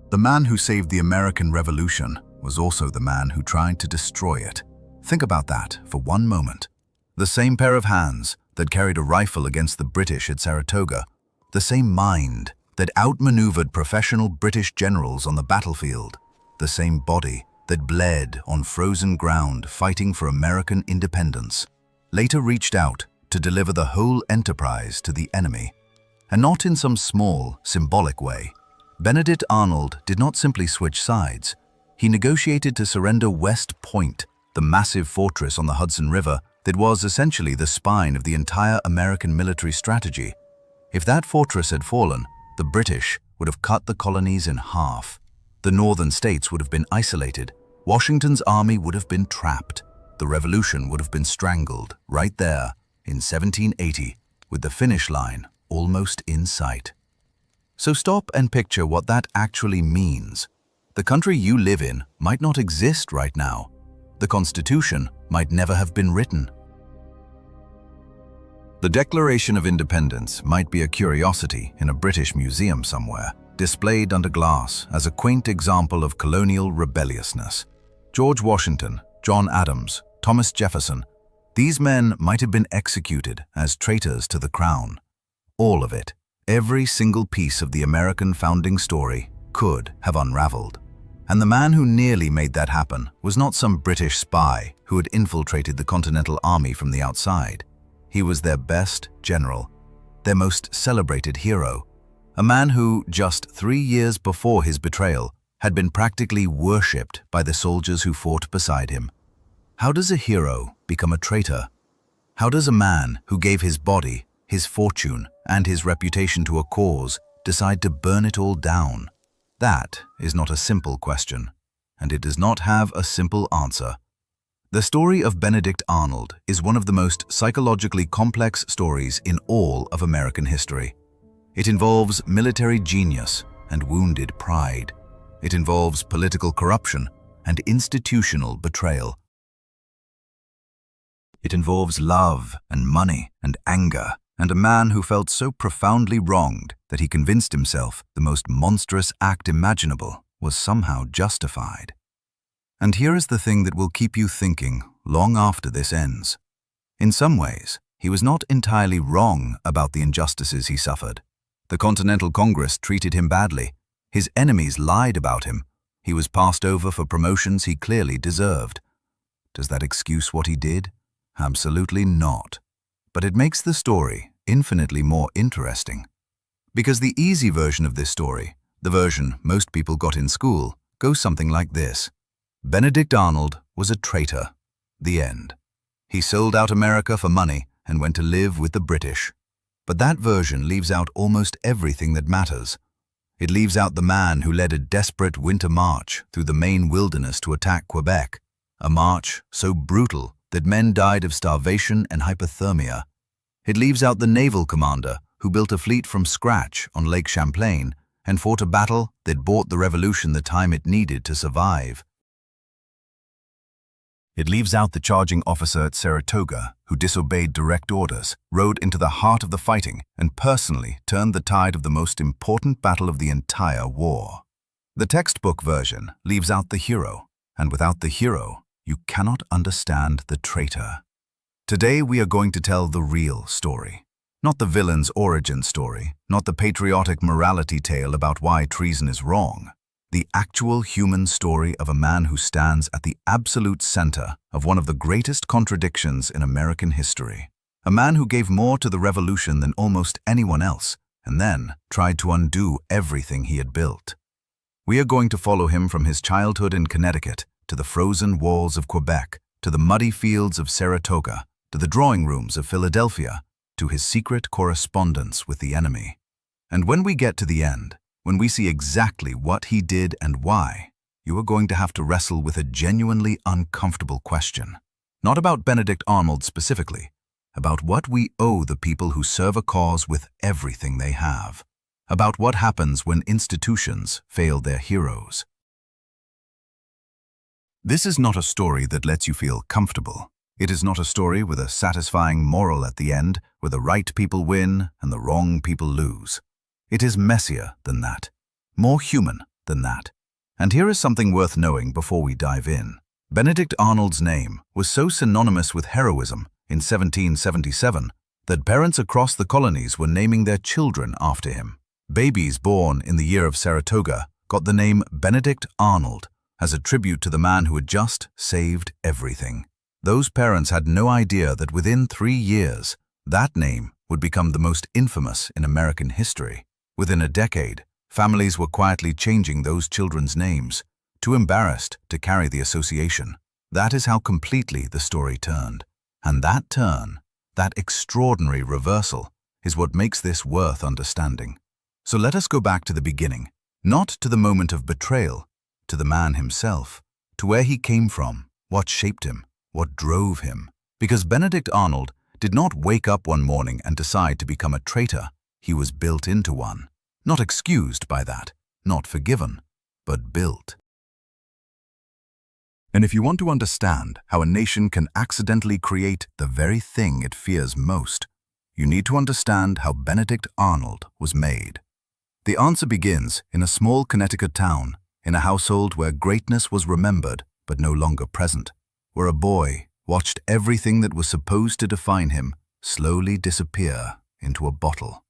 The man who saved the American Revolution was also the man who tried to destroy it. Think about that for one moment. The same pair of hands that carried a rifle against the British at Saratoga, the same mind that outmaneuvered professional British generals on the battlefield, the same body that bled on frozen ground fighting for American independence, later reached out to deliver the whole enterprise to the enemy. And not in some small, symbolic way. Benedict Arnold did not simply switch sides. He negotiated to surrender West Point, the massive fortress on the Hudson River that was essentially the spine of the entire American military strategy. If that fortress had fallen, the British would have cut the colonies in half. The northern states would have been isolated. Washington's army would have been trapped. The revolution would have been strangled right there in 1780, with the finish line almost in sight. So stop and picture what that actually means. The country you live in might not exist right now. The Constitution might never have been written. The Declaration of Independence might be a curiosity in a British museum somewhere, displayed under glass as a quaint example of colonial rebelliousness. George Washington, John Adams, Thomas Jefferson, these men might have been executed as traitors to the crown. All of it, every single piece of the American founding story, could have unraveled. And the man who nearly made that happen was not some British spy who had infiltrated the Continental Army from the outside. He was their best general, their most celebrated hero, a man who, just 3 years before his betrayal, had been practically worshipped by the soldiers who fought beside him. How does a hero become a traitor? How does a man who gave his body, his fortune, and his reputation to a cause decide to burn it all down? That is not a simple question, and it does not have a simple answer. The story of Benedict Arnold is one of the most psychologically complex stories in all of American history. It involves military genius and wounded pride. It involves political corruption and institutional betrayal. It involves love and money and anger, and a man who felt so profoundly wronged that he convinced himself the most monstrous act imaginable was somehow justified. And here is the thing that will keep you thinking long after this ends. In some ways, he was not entirely wrong about the injustices he suffered. The Continental Congress treated him badly. His enemies lied about him. He was passed over for promotions he clearly deserved. Does that excuse what he did? Absolutely not. But it makes the story infinitely more interesting. Because the easy version of this story, the version most people got in school, goes something like this. Benedict Arnold was a traitor. The end. He sold out America for money and went to live with the British. But that version leaves out almost everything that matters. It leaves out the man who led a desperate winter march through the Maine wilderness to attack Quebec, a march so brutal that men died of starvation and hypothermia. It leaves out the naval commander who built a fleet from scratch on Lake Champlain and fought a battle that bought the revolution the time it needed to survive. It leaves out the charging officer at Saratoga who disobeyed direct orders, rode into the heart of the fighting, and personally turned the tide of the most important battle of the entire war. The textbook version leaves out the hero, and without the hero, you cannot understand the traitor. Today we are going to tell the real story. Not the villain's origin story, not the patriotic morality tale about why treason is wrong. The actual human story of a man who stands at the absolute center of one of the greatest contradictions in American history. A man who gave more to the revolution than almost anyone else, and then tried to undo everything he had built. We are going to follow him from his childhood in Connecticut, to the frozen walls of Quebec, to the muddy fields of Saratoga, to the drawing rooms of Philadelphia, to his secret correspondence with the enemy. And when we get to the end, when we see exactly what he did and why, you are going to have to wrestle with a genuinely uncomfortable question. Not about Benedict Arnold specifically, about what we owe the people who serve a cause with everything they have. About what happens when institutions fail their heroes. This is not a story that lets you feel comfortable. It is not a story with a satisfying moral at the end, where the right people win and the wrong people lose. It is messier than that, more human, than that. And here is something worth knowing before we dive in. Benedict Arnold's name was so synonymous with heroism in 1777 that parents across the colonies were naming their children after him. Babies born in the year of Saratoga got the name Benedict Arnold as a tribute to the man who had just saved everything. Those parents had no idea that within 3 years, that name would become the most infamous in American history. Within a decade, families were quietly changing those children's names, too embarrassed to carry the association. That is how completely the story turned. And that turn, that extraordinary reversal, is what makes this worth understanding. So let us go back to the beginning, not to the moment of betrayal, to the man himself, to where he came from, what shaped him, what drove him. Because Benedict Arnold did not wake up one morning and decide to become a traitor. He was built into one. Not excused by that, not forgiven, but built. And if you want to understand how a nation can accidentally create the very thing it fears most, you need to understand how Benedict Arnold was made. The answer begins in a small Connecticut town, in a household where greatness was remembered but no longer present, where a boy watched everything that was supposed to define him slowly disappear into a bottle.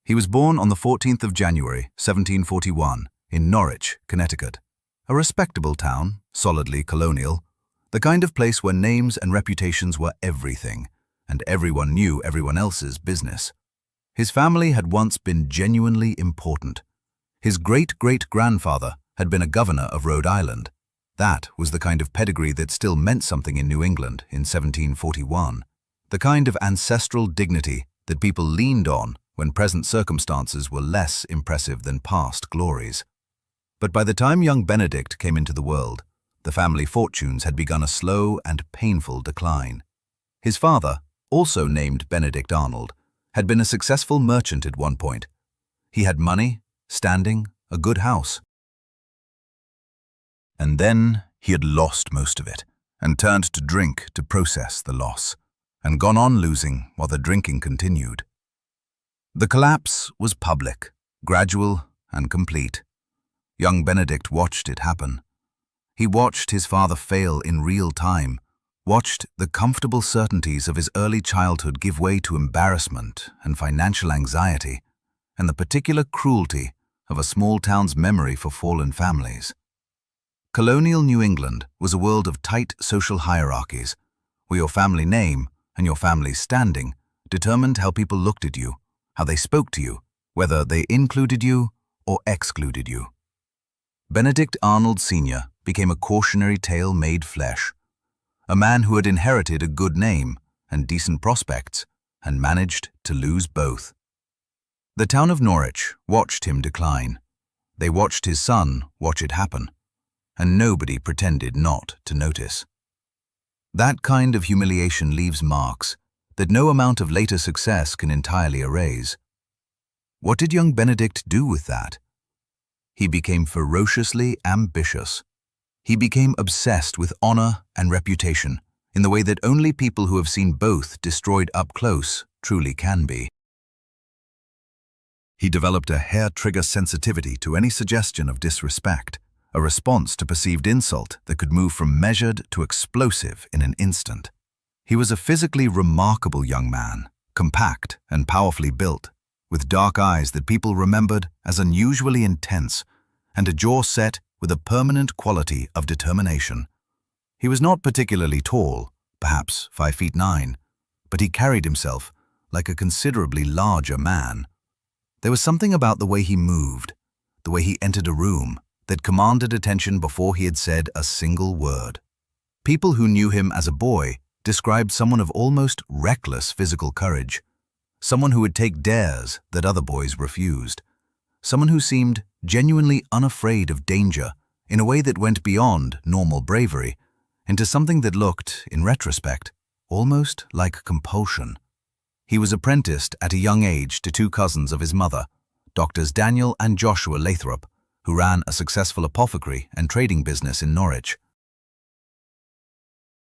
He was born on the 14th of January, 1741, in Norwich, Connecticut, a respectable town, solidly colonial, the kind of place where names and reputations were everything, and everyone knew everyone else's business. His family had once been genuinely important. His great-great-grandfather had been a governor of Rhode Island. That was the kind of pedigree that still meant something in New England in 1741, the kind of ancestral dignity that people leaned on when present circumstances were less impressive than past glories. But by the time young Benedict came into the world, the family fortunes had begun a slow and painful decline. His father, also named Benedict Arnold, had been a successful merchant at one point. He had money, standing, a good house. And then he had lost most of it, and turned to drink to process the loss, and gone on losing while the drinking continued. The collapse was public, gradual and complete. Young Benedict watched it happen. He watched his father fail in real time, watched the comfortable certainties of his early childhood give way to embarrassment and financial anxiety, and the particular cruelty of a small town's memory for fallen families. Colonial New England was a world of tight social hierarchies, where your family name and your family's standing determined how people looked at you, how they spoke to you, whether they included you or excluded you. Benedict Arnold Sr. became a cautionary tale made flesh, a man who had inherited a good name and decent prospects and managed to lose both. The town of Norwich watched him decline. They watched his son watch it happen, and nobody pretended not to notice. That kind of humiliation leaves marks that no amount of later success can entirely erase. What did young Benedict do with that? He became ferociously ambitious. He became obsessed with honor and reputation in the way that only people who have seen both destroyed up close truly can be. He developed a hair-trigger sensitivity to any suggestion of disrespect, a response to perceived insult that could move from measured to explosive in an instant. He was a physically remarkable young man, compact and powerfully built, with dark eyes that people remembered as unusually intense, and a jaw set with a permanent quality of determination. He was not particularly tall, perhaps 5'9", but he carried himself like a considerably larger man. There was something about the way he moved, the way he entered a room, that commanded attention before he had said a single word. People who knew him as a boy described someone of almost reckless physical courage, someone who would take dares that other boys refused, someone who seemed genuinely unafraid of danger in a way that went beyond normal bravery into something that looked, in retrospect, almost like compulsion. He was apprenticed at a young age to two cousins of his mother, Doctors Daniel and Joshua Lathrop, who ran a successful apothecary and trading business in Norwich.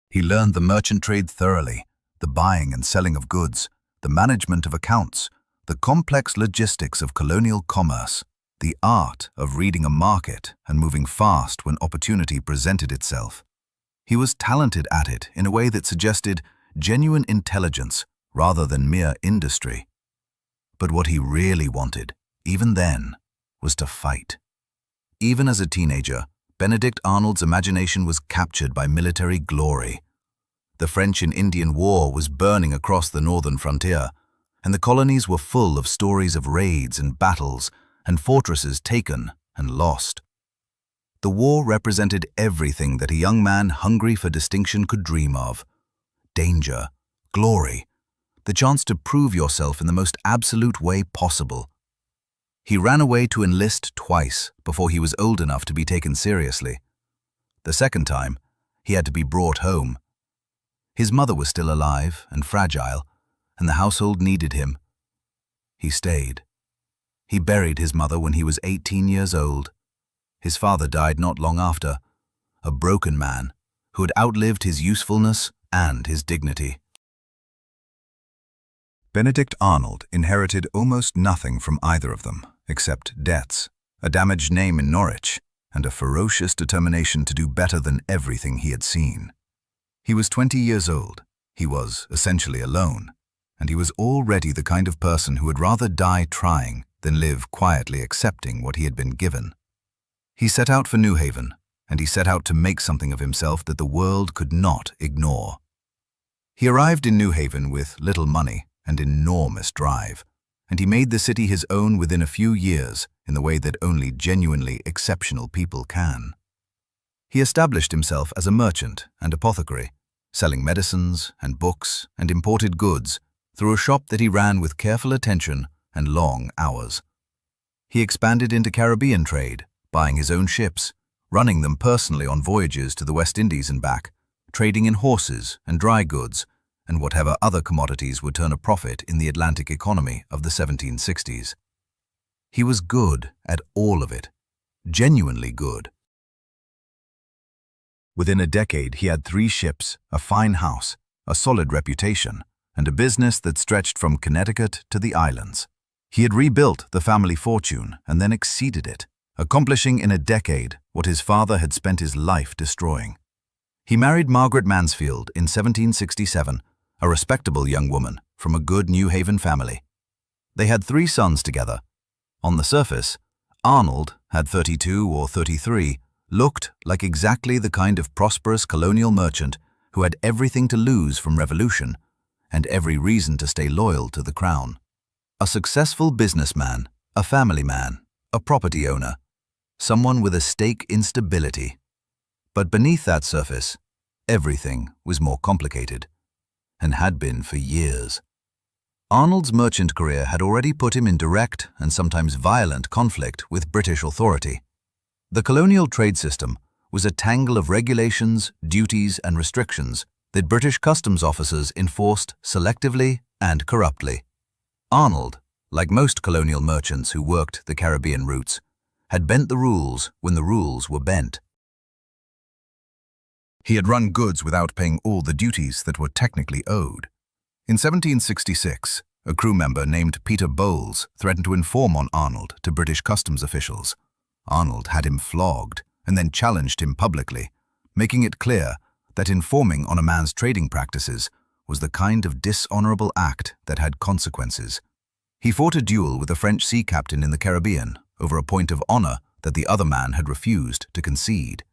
He learned the merchant trade thoroughly, the buying and selling of goods, the management of accounts, the complex logistics of colonial commerce, the art of reading a market and moving fast when opportunity presented itself. He was talented at it in a way that suggested genuine intelligence rather than mere industry. But what he really wanted, even then, was to fight. Even as a teenager, Benedict Arnold's imagination was captured by military glory. The French and Indian War was burning across the northern frontier, and the colonies were full of stories of raids and battles and fortresses taken and lost. The war represented everything that a young man hungry for distinction could dream of. Danger, glory, the chance to prove yourself in the most absolute way possible. He ran away to enlist twice before he was old enough to be taken seriously. The second time, he had to be brought home. His mother was still alive and fragile, and the household needed him. He stayed. He buried his mother when he was 18 years old. His father died not long after, a broken man who had outlived his usefulness and his dignity. Benedict Arnold inherited almost nothing from either of them, except debts, a damaged name in Norwich, and a ferocious determination to do better than everything he had seen. He was 20 years old, he was essentially alone, and he was already the kind of person who would rather die trying than live quietly accepting what he had been given. He set out for New Haven, and he set out to make something of himself that the world could not ignore. He arrived in New Haven with little money and enormous drive, and he made the city his own within a few years in the way that only genuinely exceptional people can. He established himself as a merchant and apothecary, selling medicines and books and imported goods through a shop that he ran with careful attention and long hours. He expanded into Caribbean trade, buying his own ships, running them personally on voyages to the West Indies and back, trading in horses and dry goods, and whatever other commodities would turn a profit in the Atlantic economy of the 1760s. He was good at all of it, genuinely good. Within a decade, he had 3 ships, a fine house, a solid reputation, and a business that stretched from Connecticut to the islands. He had rebuilt the family fortune and then exceeded it, accomplishing in a decade what his father had spent his life destroying. He married Margaret Mansfield in 1767, a respectable young woman from a good New Haven family. They had 3 sons together. On the surface, Arnold, at 32 or 33, looked like exactly the kind of prosperous colonial merchant who had everything to lose from revolution and every reason to stay loyal to the crown. A successful businessman, a family man, a property owner, someone with a stake in stability. But beneath that surface, everything was more complicated, and had been for years. Arnold's merchant career had already put him in direct and sometimes violent conflict with British authority. The colonial trade system was a tangle of regulations, duties, and restrictions that British customs officers enforced selectively and corruptly. Arnold, like most colonial merchants who worked the Caribbean routes, had bent the rules when the rules were bent. He had run goods without paying all the duties that were technically owed. In 1766, a crew member named Peter Bowles threatened to inform on Arnold to British customs officials. Arnold had him flogged and then challenged him publicly, making it clear that informing on a man's trading practices was the kind of dishonorable act that had consequences. He fought a duel with a French sea captain in the Caribbean over a point of honor that the other man had refused to concede.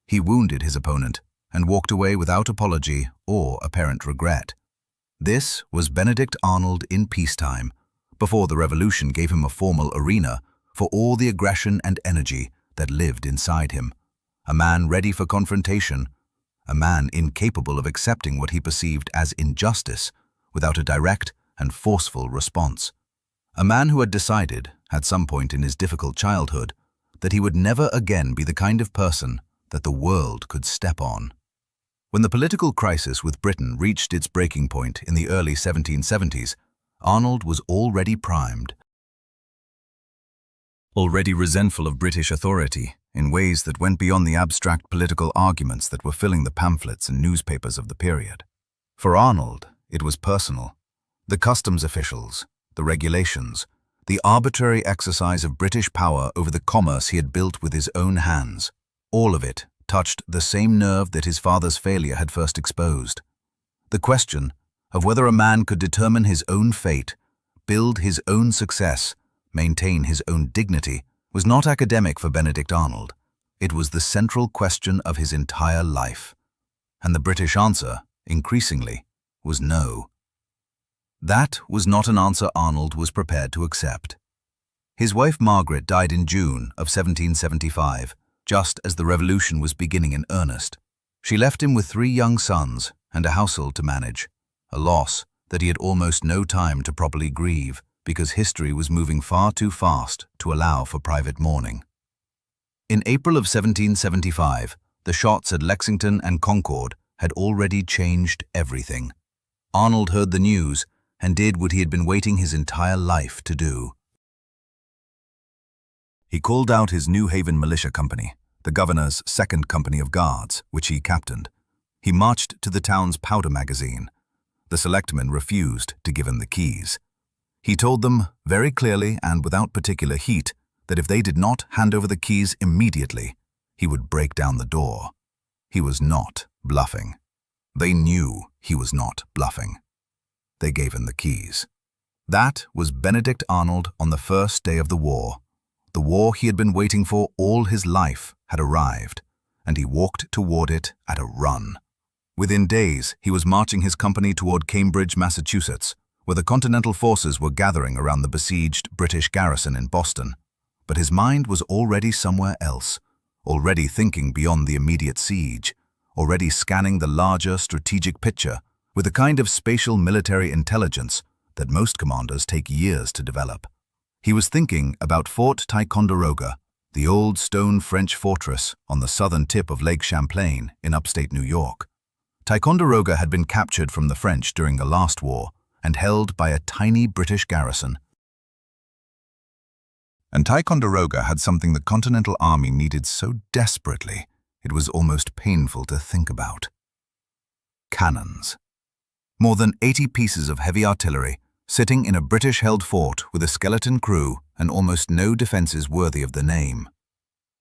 He wounded his opponent and walked away without apology or apparent regret. This was Benedict Arnold in peacetime, before the revolution gave him a formal arena for all the aggression and energy that lived inside him. A man ready for confrontation, a man incapable of accepting what he perceived as injustice without a direct and forceful response. A man who had decided, at some point in his difficult childhood, that he would never again be the kind of person that the world could step on. When the political crisis with Britain reached its breaking point in the early 1770s, Arnold was already primed. Already resentful of British authority in ways that went beyond the abstract political arguments that were filling the pamphlets and newspapers of the period. For Arnold, it was personal. The customs officials, the regulations, the arbitrary exercise of British power over the commerce he had built with his own hands. All of it touched the same nerve that his father's failure had first exposed. The question of whether a man could determine his own fate, build his own success, maintain his own dignity, was not academic for Benedict Arnold. It was the central question of his entire life. And the British answer, increasingly, was no. That was not an answer Arnold was prepared to accept. His wife Margaret died in June of 1775, just as the revolution was beginning in earnest. She left him with 3 young sons and a household to manage, a loss that he had almost no time to properly grieve because history was moving far too fast to allow for private mourning. In April of 1775, the shots at Lexington and Concord had already changed everything. Arnold heard the news and did what he had been waiting his entire life to do. He called out his New Haven militia company, the governor's 2nd Company of Guards, which he captained. He marched to the town's powder magazine. The selectmen refused to give him the keys. He told them very clearly and without particular heat that if they did not hand over the keys immediately, he would break down the door. He was not bluffing. They knew he was not bluffing. They gave him the keys. That was Benedict Arnold on the first day of the war. The war he had been waiting for all his life had arrived, and he walked toward it at a run. Within days, he was marching his company toward Cambridge, Massachusetts, where the Continental forces were gathering around the besieged British garrison in Boston. But his mind was already somewhere else, already thinking beyond the immediate siege, already scanning the larger strategic picture with the kind of spatial military intelligence that most commanders take years to develop. He was thinking about Fort Ticonderoga, the old stone French fortress on the southern tip of Lake Champlain in upstate New York. Ticonderoga had been captured from the French during the last war and held by a tiny British garrison. And Ticonderoga had something the Continental Army needed so desperately, it was almost painful to think about. Cannons. More than 80 pieces of heavy artillery, sitting in a British-held fort with a skeleton crew and almost no defenses worthy of the name.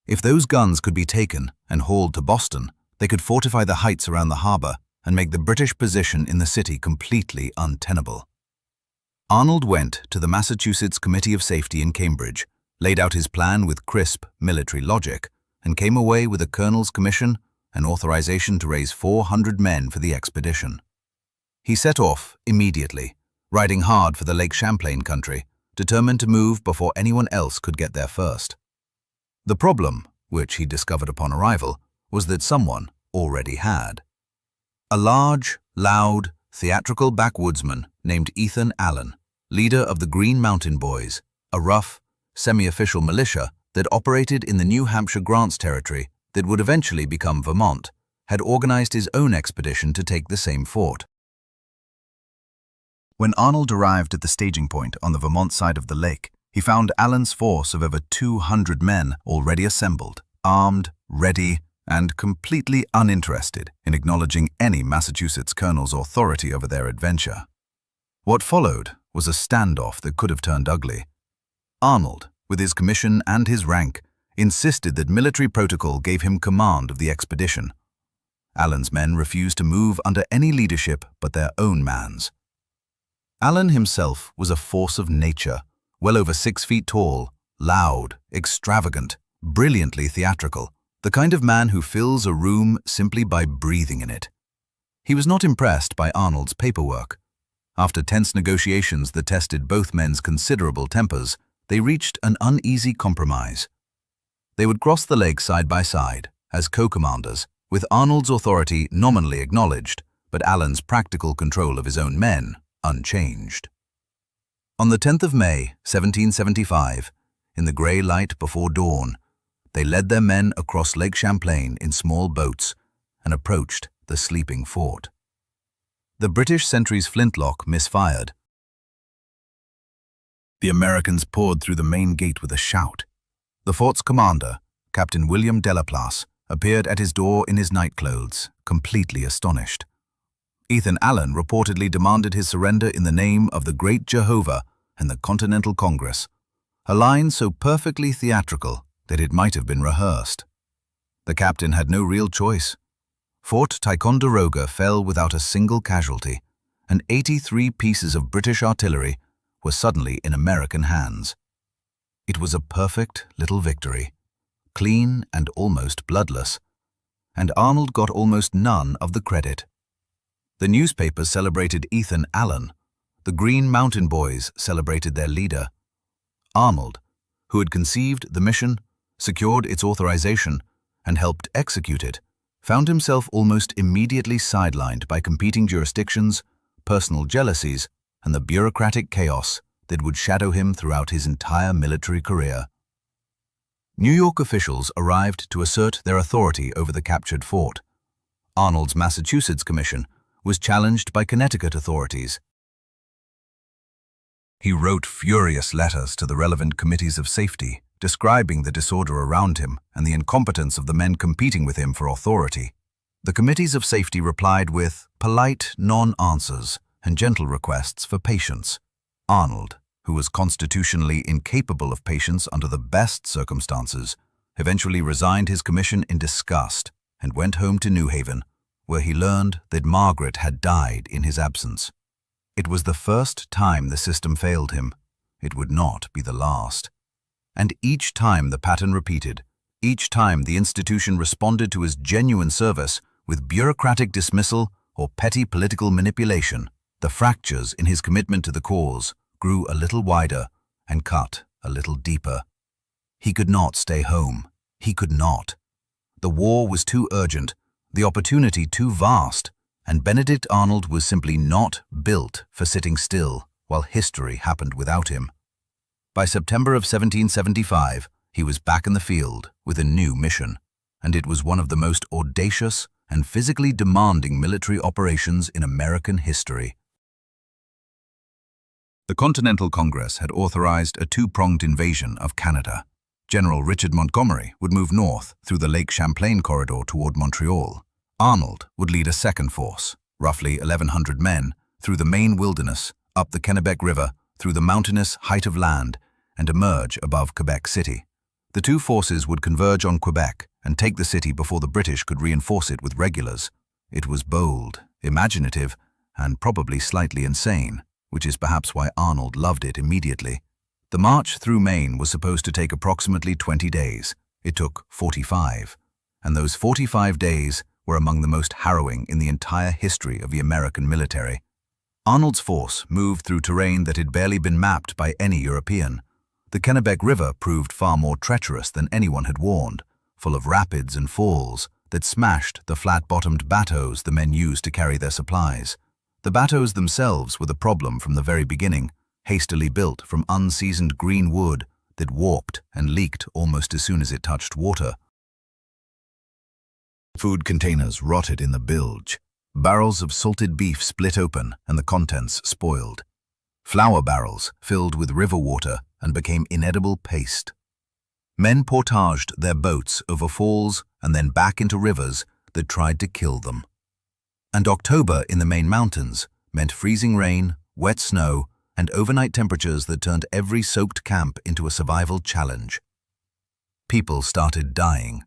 If those guns could be taken and hauled to Boston, they could fortify the heights around the harbor and make the British position in the city completely untenable. Arnold went to the Massachusetts Committee of Safety in Cambridge, laid out his plan with crisp military logic, and came away with a colonel's commission and authorization to raise 400 men for the expedition. He set off immediately, riding hard for the Lake Champlain country, determined to move before anyone else could get there first. The problem, which he discovered upon arrival, was that someone already had. A large, loud, theatrical backwoodsman named Ethan Allen, leader of the Green Mountain Boys, a rough, semi-official militia that operated in the New Hampshire Grants territory that would eventually become Vermont, had organized his own expedition to take the same fort. When Arnold arrived at the staging point on the Vermont side of the lake, he found Allen's force of over 200 men already assembled, armed, ready, and completely uninterested in acknowledging any Massachusetts colonel's authority over their adventure. What followed was a standoff that could have turned ugly. Arnold, with his commission and his rank, insisted that military protocol gave him command of the expedition. Allen's men refused to move under any leadership but their own man's. Allen himself was a force of nature, well over 6 feet tall, loud, extravagant, brilliantly theatrical, the kind of man who fills a room simply by breathing in it. He was not impressed by Arnold's paperwork. After tense negotiations that tested both men's considerable tempers, they reached an uneasy compromise. They would cross the lake side by side, as co-commanders, with Arnold's authority nominally acknowledged, but Allen's practical control of his own men unchanged. On the 10th of May, 1775, in the grey light before dawn, they led their men across Lake Champlain in small boats and approached the sleeping fort. The British sentry's flintlock misfired. The Americans poured through the main gate with a shout. The fort's commander, Captain William Delaplace, appeared at his door in his nightclothes, completely astonished. Ethan Allen reportedly demanded his surrender in the name of the great Jehovah and the Continental Congress, a line so perfectly theatrical that it might have been rehearsed. The captain had no real choice. Fort Ticonderoga fell without a single casualty, and 83 pieces of British artillery were suddenly in American hands. It was a perfect little victory, clean and almost bloodless, and Arnold got almost none of the credit. The newspapers celebrated Ethan Allen. The Green Mountain Boys celebrated their leader. Arnold, who had conceived the mission, secured its authorization, and helped execute it, found himself almost immediately sidelined by competing jurisdictions, personal jealousies, and the bureaucratic chaos that would shadow him throughout his entire military career. New York officials arrived to assert their authority over the captured fort. Arnold's Massachusetts commission was challenged by Connecticut authorities. He wrote furious letters to the relevant committees of safety, describing the disorder around him and the incompetence of the men competing with him for authority. The committees of safety replied with polite non-answers and gentle requests for patience. Arnold, who was constitutionally incapable of patience under the best circumstances, eventually resigned his commission in disgust and went home to New Haven, where he learned that Margaret had died in his absence. It was the first time the system failed him. It would not be the last. And each time the pattern repeated, each time the institution responded to his genuine service with bureaucratic dismissal or petty political manipulation, the fractures in his commitment to the cause grew a little wider and cut a little deeper. He could not stay home. He could not. The war was too urgent, the opportunity too vast, and Benedict Arnold was simply not built for sitting still while history happened without him. By September of 1775, he was back in the field with a new mission, and it was one of the most audacious and physically demanding military operations in American history. The Continental Congress had authorized a two-pronged invasion of Canada. General Richard Montgomery would move north through the Lake Champlain corridor toward Montreal. Arnold would lead a second force, roughly 1,100 men, through the Maine wilderness, up the Kennebec River, through the mountainous height of land, and emerge above Quebec City. The two forces would converge on Quebec and take the city before the British could reinforce it with regulars. It was bold, imaginative, and probably slightly insane, which is perhaps why Arnold loved it immediately. The march through Maine was supposed to take approximately 20 days. It took 45, and those 45 days were among the most harrowing in the entire history of the American military. Arnold's force moved through terrain that had barely been mapped by any European. The Kennebec River proved far more treacherous than anyone had warned, full of rapids and falls that smashed the flat-bottomed bateaux the men used to carry their supplies. The bateaux themselves were the problem from the very beginning, hastily built from unseasoned green wood that warped and leaked almost as soon as it touched water. Food containers rotted in the bilge. Barrels of salted beef split open and the contents spoiled. Flour barrels filled with river water and became inedible paste. Men portaged their boats over falls and then back into rivers that tried to kill them. And October in the Maine mountains meant freezing rain, wet snow, and overnight temperatures that turned every soaked camp into a survival challenge. People started dying,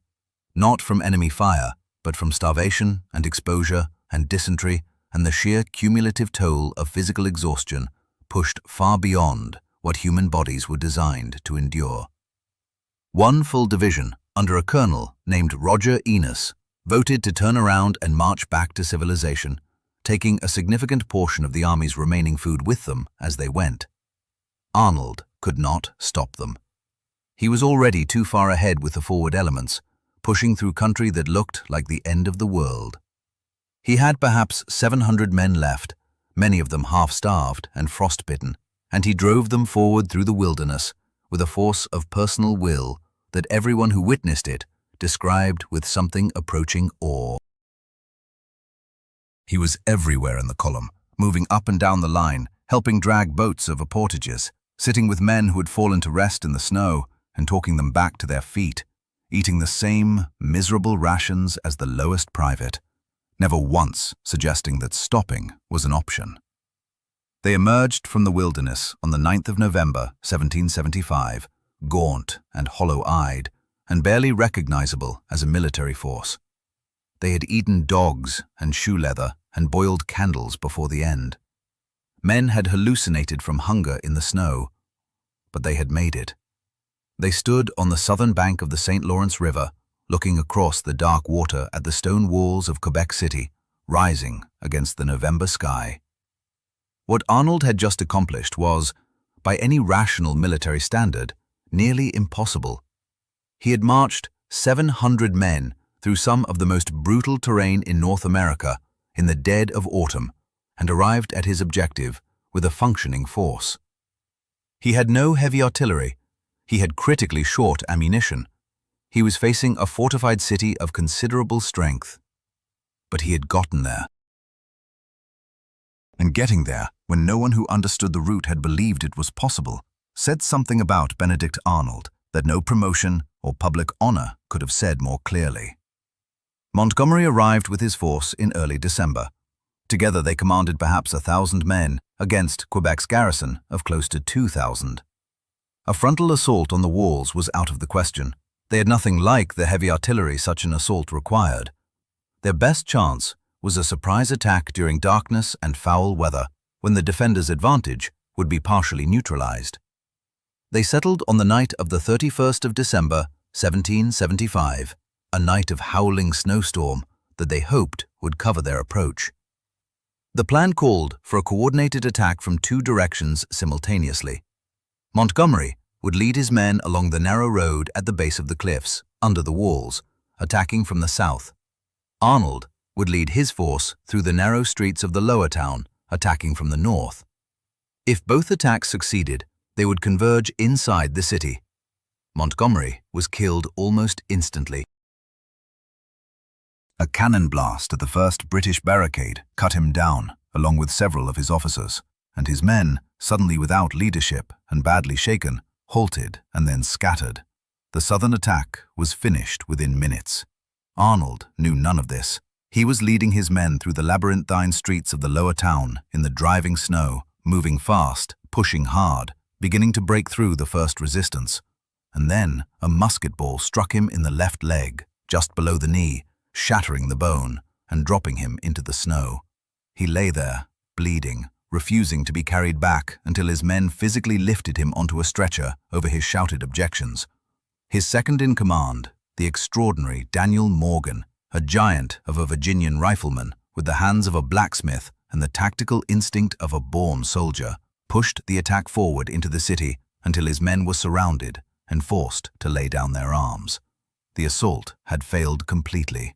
not from enemy fire, but from starvation and exposure and dysentery, and the sheer cumulative toll of physical exhaustion pushed far beyond what human bodies were designed to endure. One full division, under a colonel named Roger Enos, voted to turn around and march back to civilization, taking a significant portion of the army's remaining food with them as they went. Arnold could not stop them. He was already too far ahead with the forward elements, pushing through country that looked like the end of the world. He had perhaps 700 men left, many of them half-starved and frostbitten, and he drove them forward through the wilderness with a force of personal will that everyone who witnessed it described with something approaching awe. He was everywhere in the column, moving up and down the line, helping drag boats over portages, sitting with men who had fallen to rest in the snow and talking them back to their feet, eating the same miserable rations as the lowest private, never once suggesting that stopping was an option. They emerged from the wilderness on the 9th of November, 1775, gaunt and hollow-eyed, and barely recognizable as a military force. They had eaten dogs and shoe leather and boiled candles before the end. Men had hallucinated from hunger in the snow, but they had made it. They stood on the southern bank of the St. Lawrence River, looking across the dark water at the stone walls of Quebec City, rising against the November sky. What Arnold had just accomplished was, by any rational military standard, nearly impossible. He had marched 700 men through some of the most brutal terrain in North America in the dead of autumn and arrived at his objective with a functioning force. He had no heavy artillery. He had critically short ammunition. He was facing a fortified city of considerable strength. But he had gotten there. And getting there, when no one who understood the route had believed it was possible, said something about Benedict Arnold that no promotion or public honor could have said more clearly. Montgomery arrived with his force in early December. Together they commanded perhaps 1,000 men against Quebec's garrison of close to 2,000. A frontal assault on the walls was out of the question. They had nothing like the heavy artillery such an assault required. Their best chance was a surprise attack during darkness and foul weather, when the defenders' advantage would be partially neutralized. They settled on the night of the 31st of December, 1775, a night of howling snowstorm that they hoped would cover their approach. The plan called for a coordinated attack from two directions simultaneously. Montgomery would lead his men along the narrow road at the base of the cliffs, under the walls, attacking from the south. Arnold would lead his force through the narrow streets of the lower town, attacking from the north. If both attacks succeeded, they would converge inside the city. Montgomery was killed almost instantly. A cannon blast at the first British barricade cut him down, along with several of his officers, and his men, suddenly without leadership and badly shaken, halted and then scattered. The southern attack was finished within minutes. Arnold knew none of this. He was leading his men through the labyrinthine streets of the lower town in the driving snow, moving fast, pushing hard, beginning to break through the first resistance. And then a musket ball struck him in the left leg, just below the knee, shattering the bone and dropping him into the snow. He lay there, bleeding, refusing to be carried back until his men physically lifted him onto a stretcher over his shouted objections. His second in command, the extraordinary Daniel Morgan, a giant of a Virginian rifleman with the hands of a blacksmith and the tactical instinct of a born soldier, pushed the attack forward into the city until his men were surrounded and forced to lay down their arms. The assault had failed completely.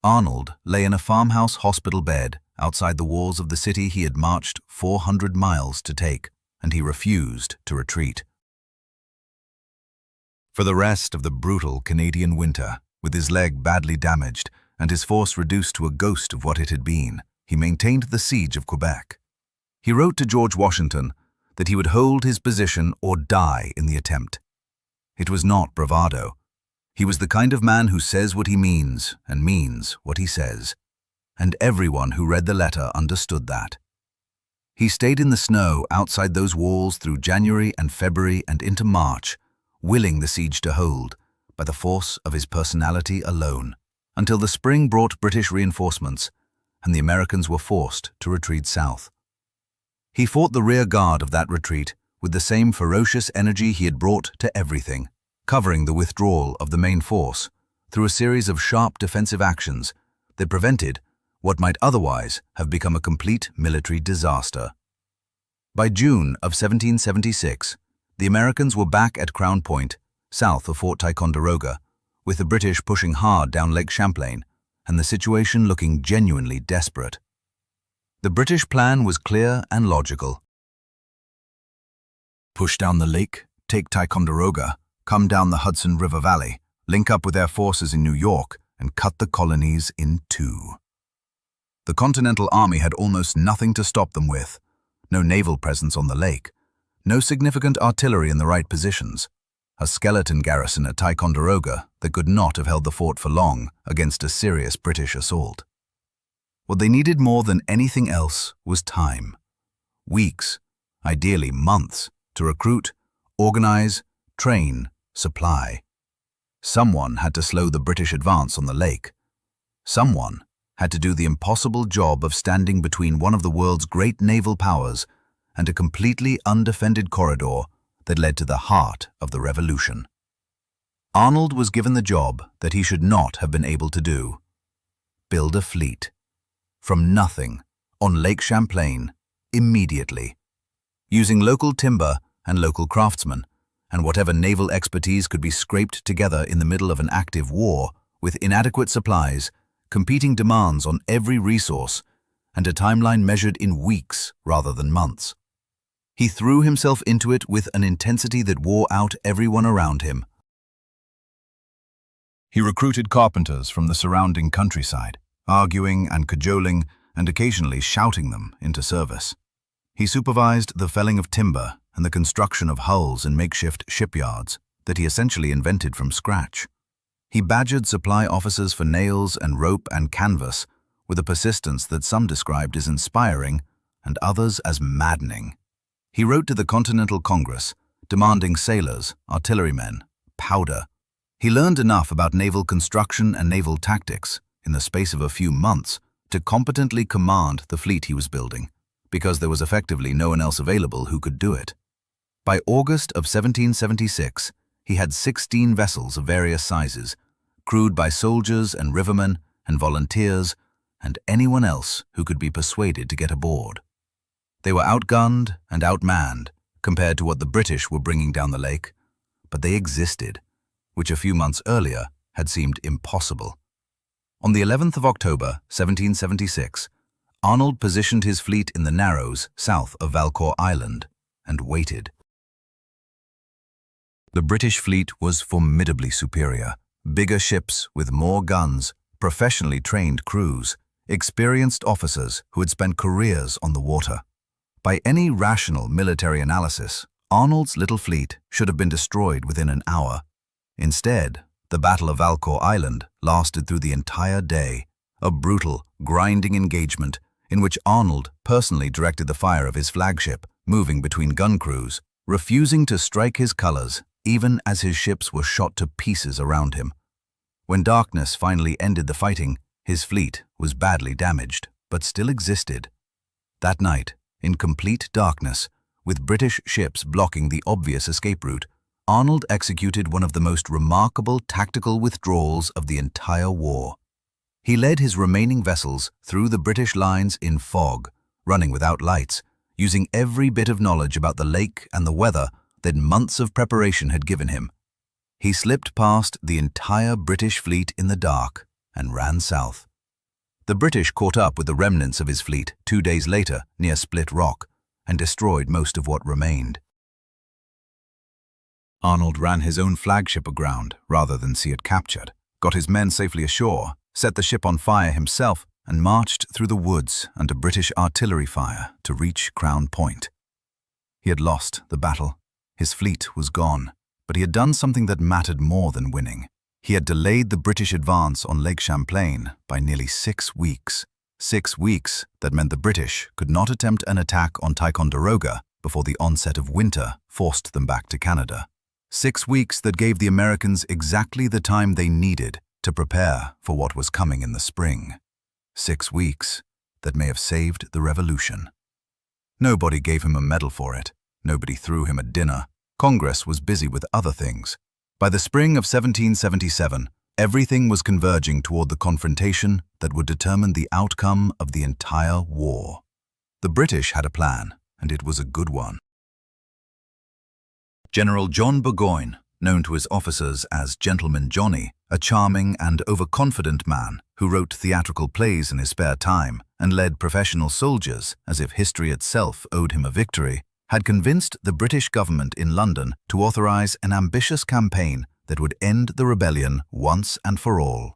Arnold lay in a farmhouse hospital bed outside the walls of the city he had marched 400 miles to take, and he refused to retreat. For the rest of the brutal Canadian winter, with his leg badly damaged and his force reduced to a ghost of what it had been, he maintained the siege of Quebec. He wrote to George Washington that he would hold his position or die in the attempt. It was not bravado. He was the kind of man who says what he means and means what he says. And everyone who read the letter understood that. He stayed in the snow outside those walls through January and February and into March, willing the siege to hold by the force of his personality alone, until the spring brought British reinforcements and the Americans were forced to retreat south. He fought the rear guard of that retreat with the same ferocious energy he had brought to everything, covering the withdrawal of the main force through a series of sharp defensive actions that prevented what might otherwise have become a complete military disaster. By June of 1776, the Americans were back at Crown Point, south of Fort Ticonderoga, with the British pushing hard down Lake Champlain and the situation looking genuinely desperate. The British plan was clear and logical. Push down the lake, take Ticonderoga, come down the Hudson River Valley, link up with their forces in New York, and cut the colonies in two. The Continental Army had almost nothing to stop them with. No naval presence on the lake, no significant artillery in the right positions, a skeleton garrison at Ticonderoga that could not have held the fort for long against a serious British assault. What they needed more than anything else was time. weeks, ideally months, to recruit, organize, train, supply. Someone had to slow the British advance on the lake. Someone had to do the impossible job of standing between one of the world's great naval powers and a completely undefended corridor that led to the heart of the revolution. Arnold was given the job that he should not have been able to do: build a fleet. From nothing, on Lake Champlain, immediately. Using local timber and local craftsmen, and whatever naval expertise could be scraped together in the middle of an active war, with inadequate supplies, competing demands on every resource, and a timeline measured in weeks rather than months. He threw himself into it with an intensity that wore out everyone around him. He recruited carpenters from the surrounding countryside, arguing and cajoling and occasionally shouting them into service. He supervised the felling of timber and the construction of hulls in makeshift shipyards that he essentially invented from scratch. He badgered supply officers for nails and rope and canvas with a persistence that some described as inspiring and others as maddening. He wrote to the Continental Congress, demanding sailors, artillerymen, powder. He learned enough about naval construction and naval tactics in the space of a few months to competently command the fleet he was building, because there was effectively no one else available who could do it. By August of 1776, he had 16 vessels of various sizes, crewed by soldiers and rivermen and volunteers and anyone else who could be persuaded to get aboard. They were outgunned and outmanned compared to what the British were bringing down the lake, but they existed, which a few months earlier had seemed impossible. On the 11th of October, 1776, Arnold positioned his fleet in the Narrows south of Valcour Island and waited. The British fleet was formidably superior. Bigger ships with more guns, professionally trained crews, experienced officers who had spent careers on the water. By any rational military analysis, Arnold's little fleet should have been destroyed within an hour. Instead, the Battle of Valcour Island lasted through the entire day, a brutal, grinding engagement in which Arnold personally directed the fire of his flagship, moving between gun crews, refusing to strike his colors even as his ships were shot to pieces around him. When darkness finally ended the fighting, his fleet was badly damaged, but still existed. That night, in complete darkness, with British ships blocking the obvious escape route, Arnold executed one of the most remarkable tactical withdrawals of the entire war. He led his remaining vessels through the British lines in fog, running without lights, using every bit of knowledge about the lake and the weather that months of preparation had given him. He slipped past the entire British fleet in the dark and ran south. The British caught up with the remnants of his fleet 2 days later near Split Rock and destroyed most of what remained. Arnold ran his own flagship aground rather than see it captured, got his men safely ashore, set the ship on fire himself, and marched through the woods under British artillery fire to reach Crown Point. He had lost the battle. His fleet was gone, but he had done something that mattered more than winning. He had delayed the British advance on Lake Champlain by nearly 6 weeks. 6 weeks that meant the British could not attempt an attack on Ticonderoga before the onset of winter forced them back to Canada. 6 weeks that gave the Americans exactly the time they needed to prepare for what was coming in the spring. 6 weeks that may have saved the revolution. Nobody gave him a medal for it. Nobody threw him a dinner. Congress was busy with other things. By the spring of 1777, everything was converging toward the confrontation that would determine the outcome of the entire war. The British had a plan, and it was a good one. General John Burgoyne, known to his officers as Gentleman Johnny, a charming and overconfident man who wrote theatrical plays in his spare time and led professional soldiers as if history itself owed him a victory, had convinced the British government in London to authorize an ambitious campaign that would end the rebellion once and for all.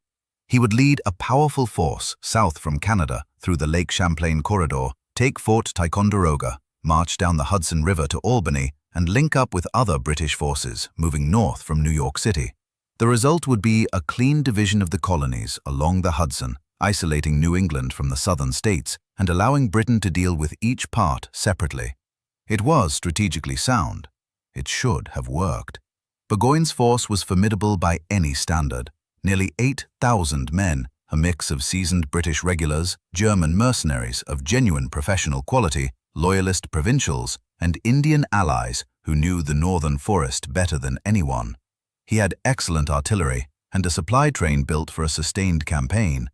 He would lead a powerful force south from Canada through the Lake Champlain corridor, take Fort Ticonderoga, march down the Hudson River to Albany, and link up with other British forces moving north from New York City. The result would be a clean division of the colonies along the Hudson, isolating New England from the southern states and allowing Britain to deal with each part separately. It was strategically sound. It should have worked. Burgoyne's force was formidable by any standard. Nearly 8,000 men, a mix of seasoned British regulars, German mercenaries of genuine professional quality, loyalist provincials, and Indian allies who knew the northern forest better than anyone. He had excellent artillery and a supply train built for a sustained campaign.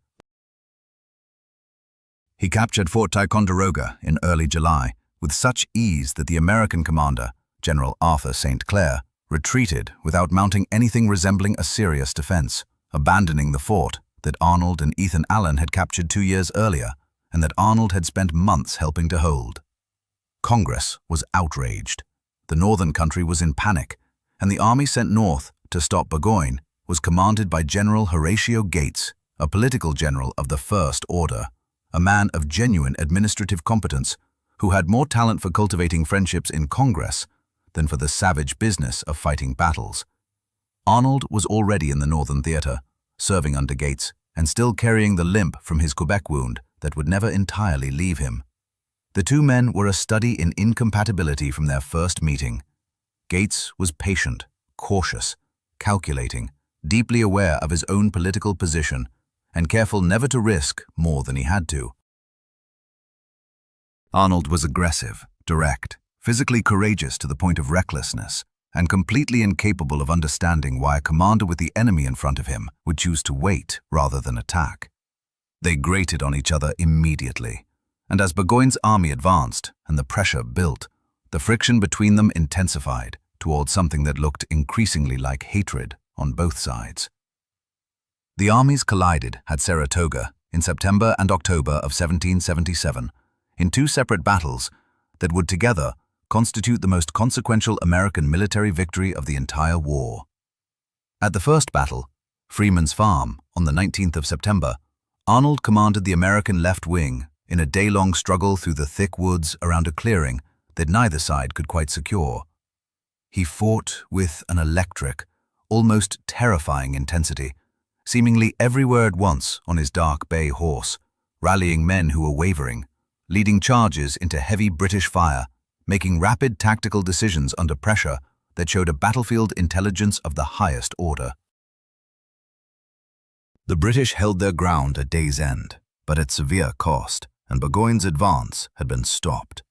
He captured Fort Ticonderoga in early July with such ease that the American commander, General Arthur St. Clair, retreated without mounting anything resembling a serious defense, abandoning the fort that Arnold and Ethan Allen had captured 2 years earlier and that Arnold had spent months helping to hold. Congress was outraged. The northern country was in panic, and the army sent north to stop Burgoyne was commanded by General Horatio Gates, a political general of the First Order, a man of genuine administrative competence who had more talent for cultivating friendships in Congress than for the savage business of fighting battles. Arnold was already in the Northern Theater, serving under Gates and still carrying the limp from his Quebec wound that would never entirely leave him. The two men were a study in incompatibility from their first meeting. Gates was patient, cautious, calculating, deeply aware of his own political position, and careful never to risk more than he had to. Arnold was aggressive, direct, physically courageous to the point of recklessness, and completely incapable of understanding why a commander with the enemy in front of him would choose to wait rather than attack. They grated on each other immediately, and as Burgoyne's army advanced and the pressure built, the friction between them intensified towards something that looked increasingly like hatred on both sides. The armies collided at Saratoga in September and October of 1777 in two separate battles that would together constitute the most consequential American military victory of the entire war. At the first battle, Freeman's Farm, on the 19th of September, Arnold commanded the American left wing in a day-long struggle through the thick woods around a clearing that neither side could quite secure. He fought with an electric, almost terrifying intensity, seemingly everywhere at once on his dark bay horse, rallying men who were wavering, leading charges into heavy British fire, making rapid tactical decisions under pressure that showed a battlefield intelligence of the highest order. The British held their ground at day's end, but at severe cost, and Burgoyne's advance had been stopped.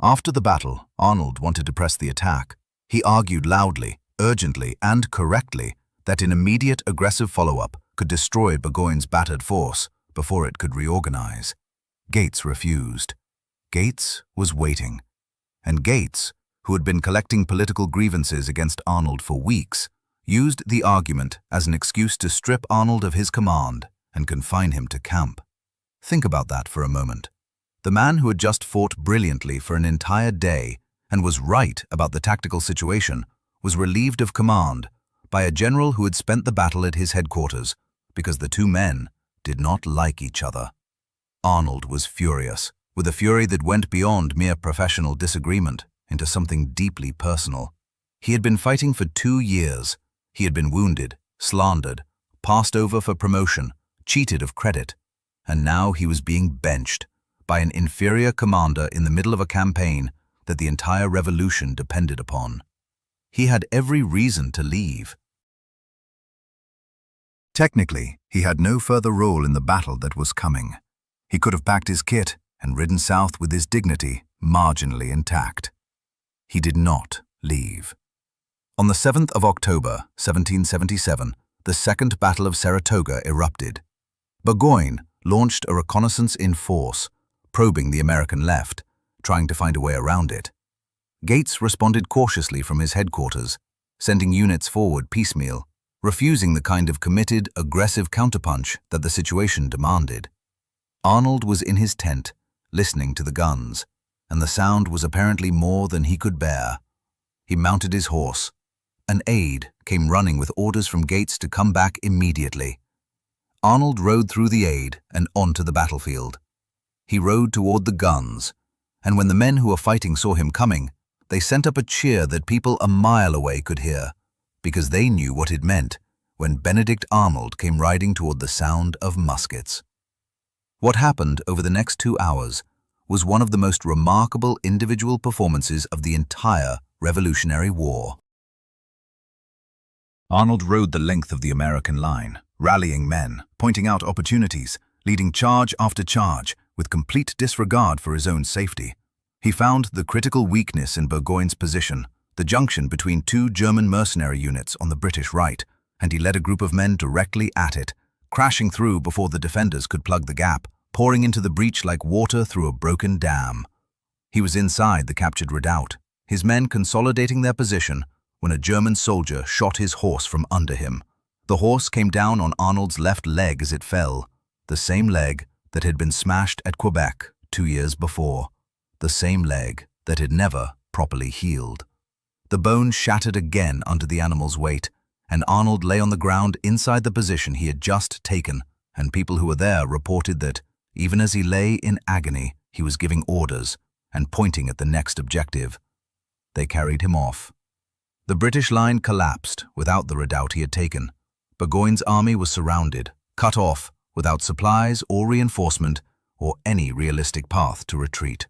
After the battle, Arnold wanted to press the attack. He argued loudly, urgently, and correctly that an immediate aggressive follow-up could destroy Burgoyne's battered force before it could reorganize. Gates refused. Gates was waiting. And Gates, who had been collecting political grievances against Arnold for weeks, used the argument as an excuse to strip Arnold of his command and confine him to camp. Think about that for a moment. The man who had just fought brilliantly for an entire day and was right about the tactical situation was relieved of command by a general who had spent the battle at his headquarters because the two men did not like each other. Arnold was furious, with a fury that went beyond mere professional disagreement into something deeply personal. He had been fighting for 2 years. He had been wounded, slandered, passed over for promotion, cheated of credit, and now he was being benched by an inferior commander in the middle of a campaign that the entire revolution depended upon. He had every reason to leave. Technically, he had no further role in the battle that was coming. He could have packed his kit and ridden south with his dignity marginally intact. He did not leave. On the 7th of October, 1777, the Second Battle of Saratoga erupted. Burgoyne launched a reconnaissance in force, probing the American left, trying to find a way around it. Gates responded cautiously from his headquarters, sending units forward piecemeal, refusing the kind of committed, aggressive counterpunch that the situation demanded. Arnold was in his tent, listening to the guns, and the sound was apparently more than he could bear. He mounted his horse. An aide came running with orders from Gates to come back immediately. Arnold rode through the aide and onto the battlefield. He rode toward the guns, and when the men who were fighting saw him coming, they sent up a cheer that people a mile away could hear, because they knew what it meant when Benedict Arnold came riding toward the sound of muskets. What happened over the next 2 hours was one of the most remarkable individual performances of the entire Revolutionary War. Arnold rode the length of the American line, rallying men, pointing out opportunities, leading charge after charge, with complete disregard for his own safety. He found the critical weakness in Burgoyne's position, the junction between 2 German mercenary units on the British right, and he led a group of men directly at it, crashing through before the defenders could plug the gap, pouring into the breach like water through a broken dam. He was inside the captured redoubt, his men consolidating their position, when a German soldier shot his horse from under him. The horse came down on Arnold's left leg as it fell, the same leg that had been smashed at Quebec 2 years before, the same leg that had never properly healed. The bone shattered again under the animal's weight, and Arnold lay on the ground inside the position he had just taken, and people who were there reported that, even as he lay in agony, he was giving orders and pointing at the next objective. They carried him off. The British line collapsed without the redoubt he had taken. Burgoyne's army was surrounded, cut off, without supplies or reinforcement or any realistic path to retreat.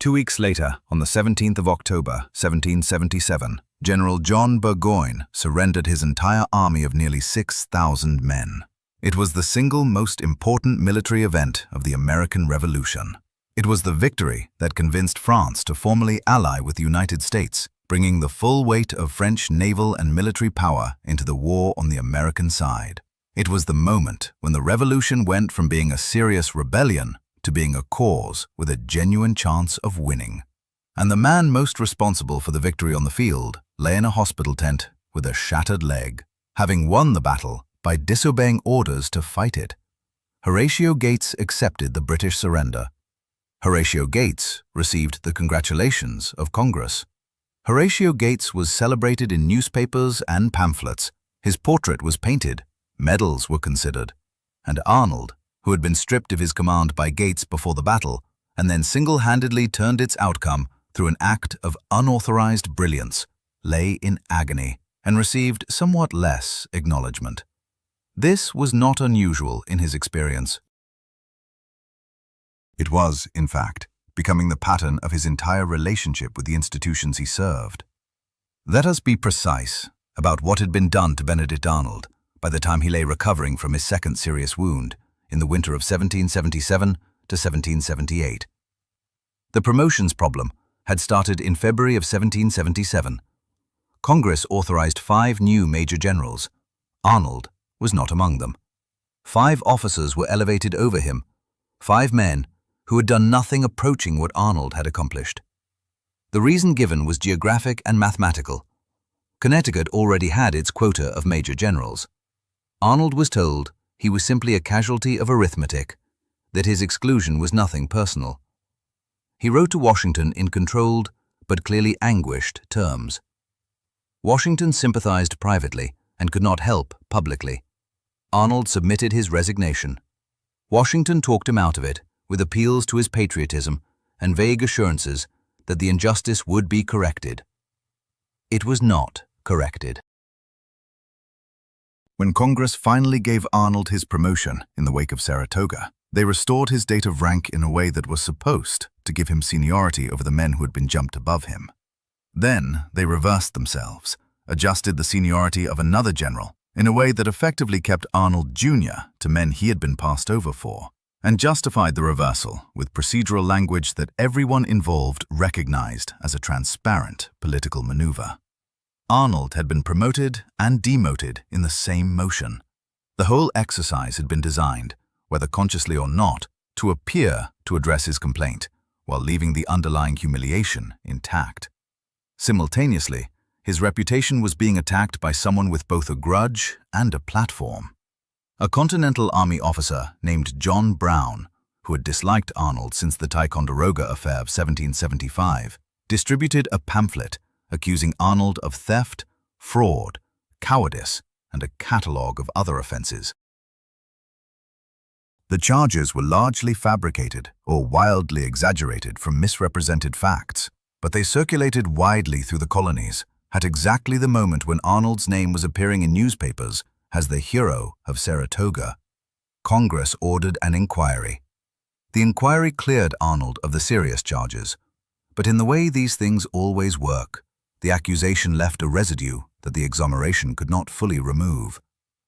2 weeks later, on the 17th of October, 1777, General John Burgoyne surrendered his entire army of nearly 6,000 men. It was the single most important military event of the American Revolution. It was the victory that convinced France to formally ally with the United States, bringing the full weight of French naval and military power into the war on the American side. It was the moment when the revolution went from being a serious rebellion to being a cause with a genuine chance of winning. And the man most responsible for the victory on the field lay in a hospital tent with a shattered leg, having won the battle by disobeying orders to fight it. Horatio Gates accepted the British surrender. Horatio Gates received the congratulations of Congress. Horatio Gates was celebrated in newspapers and pamphlets. His portrait was painted, medals were considered, and Arnold, who had been stripped of his command by Gates before the battle, and then single-handedly turned its outcome through an act of unauthorized brilliance, lay in agony and received somewhat less acknowledgement. This was not unusual in his experience. It was, in fact, becoming the pattern of his entire relationship with the institutions he served. Let us be precise about what had been done to Benedict Arnold by the time he lay recovering from his second serious wound in the winter of 1777 to 1778. The promotions problem had started in February of 1777. Congress authorized 5 new major generals. Arnold was not among them. 5 officers were elevated over him, 5 men who had done nothing approaching what Arnold had accomplished. The reason given was geographic and mathematical. Connecticut already had its quota of major generals. Arnold was told he was simply a casualty of arithmetic, that his exclusion was nothing personal. He wrote to Washington in controlled but clearly anguished terms. Washington sympathized privately and could not help publicly. Arnold submitted his resignation. Washington talked him out of it with appeals to his patriotism and vague assurances that the injustice would be corrected. It was not corrected. When Congress finally gave Arnold his promotion in the wake of Saratoga, they restored his date of rank in a way that was supposed to give him seniority over the men who had been jumped above him. Then they reversed themselves, adjusted the seniority of another general in a way that effectively kept Arnold Jr. to men he had been passed over for, and justified the reversal with procedural language that everyone involved recognized as a transparent political maneuver. Arnold had been promoted and demoted in the same motion. The whole exercise had been designed, whether consciously or not, to appear to address his complaint, while leaving the underlying humiliation intact. Simultaneously, his reputation was being attacked by someone with both a grudge and a platform. A Continental Army officer named John Brown, who had disliked Arnold since the Ticonderoga affair of 1775, distributed a pamphlet accusing Arnold of theft, fraud, cowardice, and a catalogue of other offenses. The charges were largely fabricated or wildly exaggerated from misrepresented facts, but they circulated widely through the colonies at exactly the moment when Arnold's name was appearing in newspapers as the hero of Saratoga. Congress ordered an inquiry. The inquiry cleared Arnold of the serious charges, but in the way these things always work, the accusation left a residue that the exoneration could not fully remove.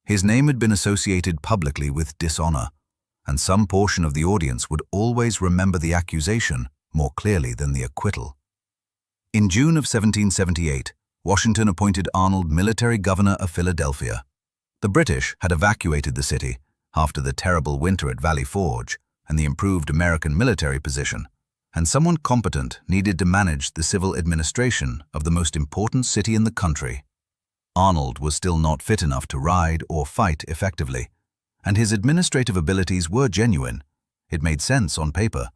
His name had been associated publicly with dishonor, and some portion of the audience would always remember the accusation more clearly than the acquittal. In June of 1778, Washington appointed Arnold military governor of Philadelphia. The British had evacuated the city after the terrible winter at Valley Forge and the improved American military position, and someone competent needed to manage the civil administration of the most important city in the country. Arnold was still not fit enough to ride or fight effectively, and his administrative abilities were genuine. It made sense on paper.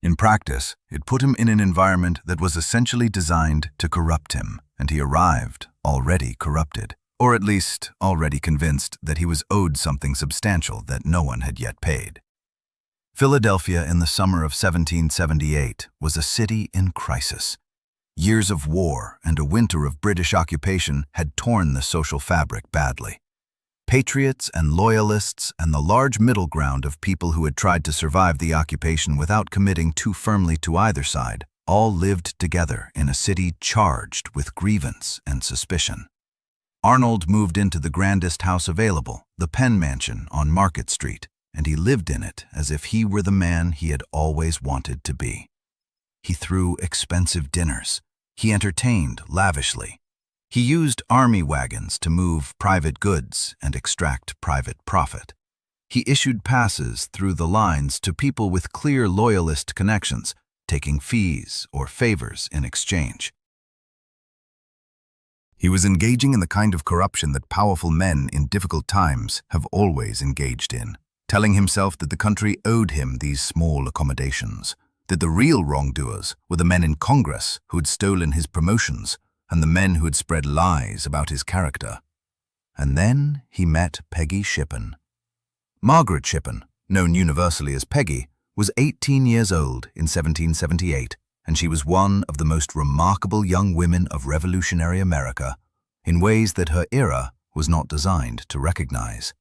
In practice, it put him in an environment that was essentially designed to corrupt him, and he arrived already corrupted, or at least already convinced that he was owed something substantial that no one had yet paid. Philadelphia in the summer of 1778 was a city in crisis. Years of war and a winter of British occupation had torn the social fabric badly. Patriots and loyalists and the large middle ground of people who had tried to survive the occupation without committing too firmly to either side all lived together in a city charged with grievance and suspicion. Arnold moved into the grandest house available, the Penn Mansion on Market Street, and he lived in it as if he were the man he had always wanted to be. He threw expensive dinners. He entertained lavishly. He used army wagons to move private goods and extract private profit. He issued passes through the lines to people with clear loyalist connections, taking fees or favors in exchange. He was engaging in the kind of corruption that powerful men in difficult times have always engaged in, telling himself that the country owed him these small accommodations, that the real wrongdoers were the men in Congress who had stolen his promotions and the men who had spread lies about his character. And then he met Peggy Shippen. Margaret Shippen, known universally as Peggy, was 18 years old in 1778, and she was one of the most remarkable young women of revolutionary America, in ways that her era was not designed to recognize.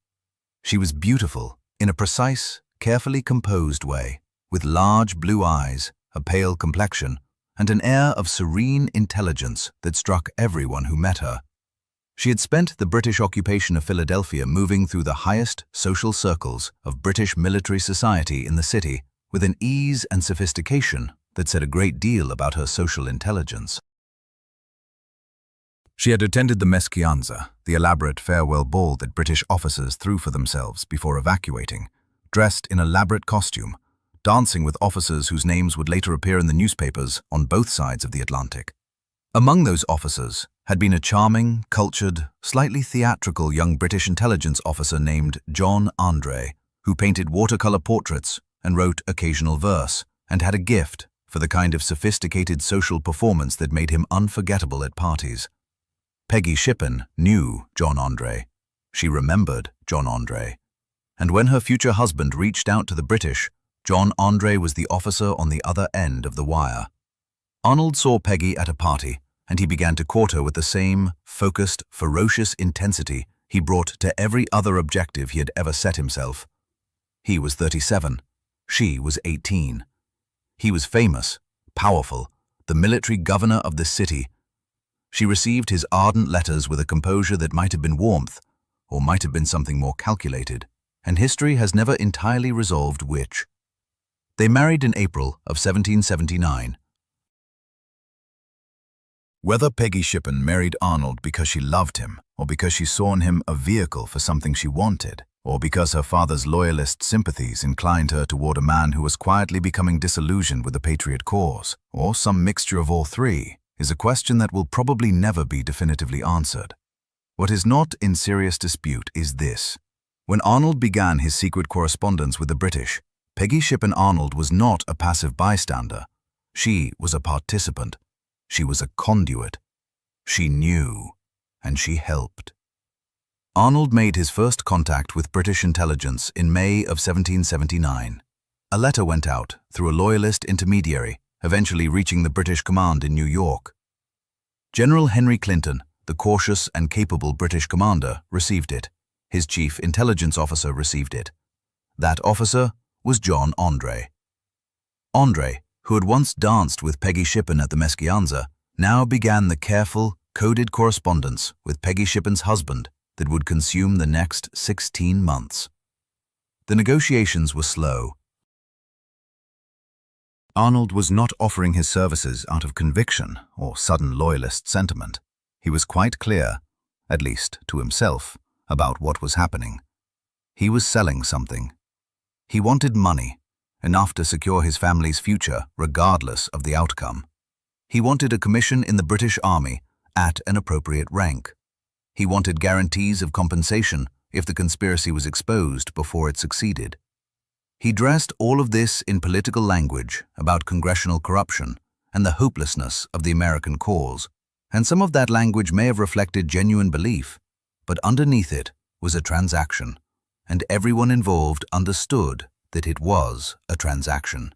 She was beautiful in a precise, carefully composed way, with large blue eyes, a pale complexion, and an air of serene intelligence that struck everyone who met her. She had spent the British occupation of Philadelphia moving through the highest social circles of British military society in the city with an ease and sophistication that said a great deal about her social intelligence. She had attended the meschianza, the elaborate farewell ball that British officers threw for themselves before evacuating, dressed in elaborate costume, dancing with officers whose names would later appear in the newspapers on both sides of the Atlantic. Among those officers had been a charming, cultured, slightly theatrical young British intelligence officer named John Andre, who painted watercolor portraits and wrote occasional verse, and had a gift for the kind of sophisticated social performance that made him unforgettable at parties. Peggy Shippen knew John Andre. She remembered John Andre. And when her future husband reached out to the British, John Andre was the officer on the other end of the wire. Arnold saw Peggy at a party, and he began to court her with the same focused, ferocious intensity he brought to every other objective he had ever set himself. He was 37. She was 18. He was famous, powerful, the military governor of the city. She received his ardent letters with a composure that might have been warmth, or might have been something more calculated, and history has never entirely resolved which. They married in April of 1779. Whether Peggy Shippen married Arnold because she loved him, or because she saw in him a vehicle for something she wanted, or because her father's loyalist sympathies inclined her toward a man who was quietly becoming disillusioned with the Patriot cause, or some mixture of all three, is a question that will probably never be definitively answered. What is not in serious dispute is this. When Arnold began his secret correspondence with the British, Peggy Shippen Arnold was not a passive bystander. She was a participant. She was a conduit. She knew, and she helped. Arnold made his first contact with British intelligence in May of 1779. A letter went out through a loyalist intermediary, eventually reaching the British command in New York. General Henry Clinton, the cautious and capable British commander, received it. his chief intelligence officer received it. That officer was John Andre. Andre, who had once danced with Peggy Shippen at the Meschianza, now began the careful, coded correspondence with Peggy Shippen's husband that would consume the next 16 months. The negotiations were slow. Arnold was not offering his services out of conviction or sudden loyalist sentiment. He was quite clear, at least to himself, about what was happening. He was selling something. He wanted money, enough to secure his family's future regardless of the outcome. He wanted a commission in the British Army at an appropriate rank. He wanted guarantees of compensation if the conspiracy was exposed before it succeeded. He dressed all of this in political language about congressional corruption and the hopelessness of the American cause, and some of that language may have reflected genuine belief, but underneath it was a transaction, and everyone involved understood that it was a transaction.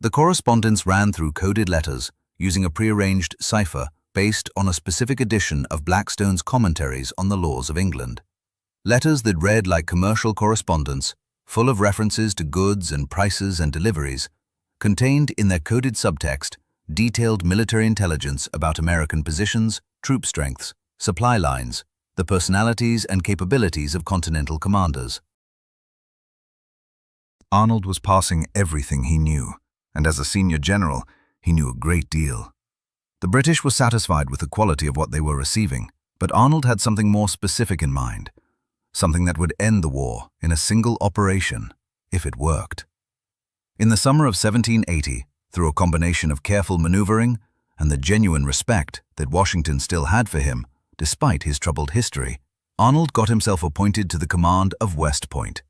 The correspondence ran through coded letters using a prearranged cipher based on a specific edition of Blackstone's Commentaries on the Laws of England. Letters that read like commercial correspondence, full of references to goods and prices and deliveries, contained in their coded subtext detailed military intelligence about American positions, troop strengths, supply lines, the personalities and capabilities of continental commanders. Arnold was passing everything he knew, and as a senior general, he knew a great deal. The British were satisfied with the quality of what they were receiving, but Arnold had something more specific in mind, something that would end the war in a single operation, if it worked. In the summer of 1780, through a combination of careful maneuvering and the genuine respect that Washington still had for him, despite his troubled history, Arnold got himself appointed to the command of West Point.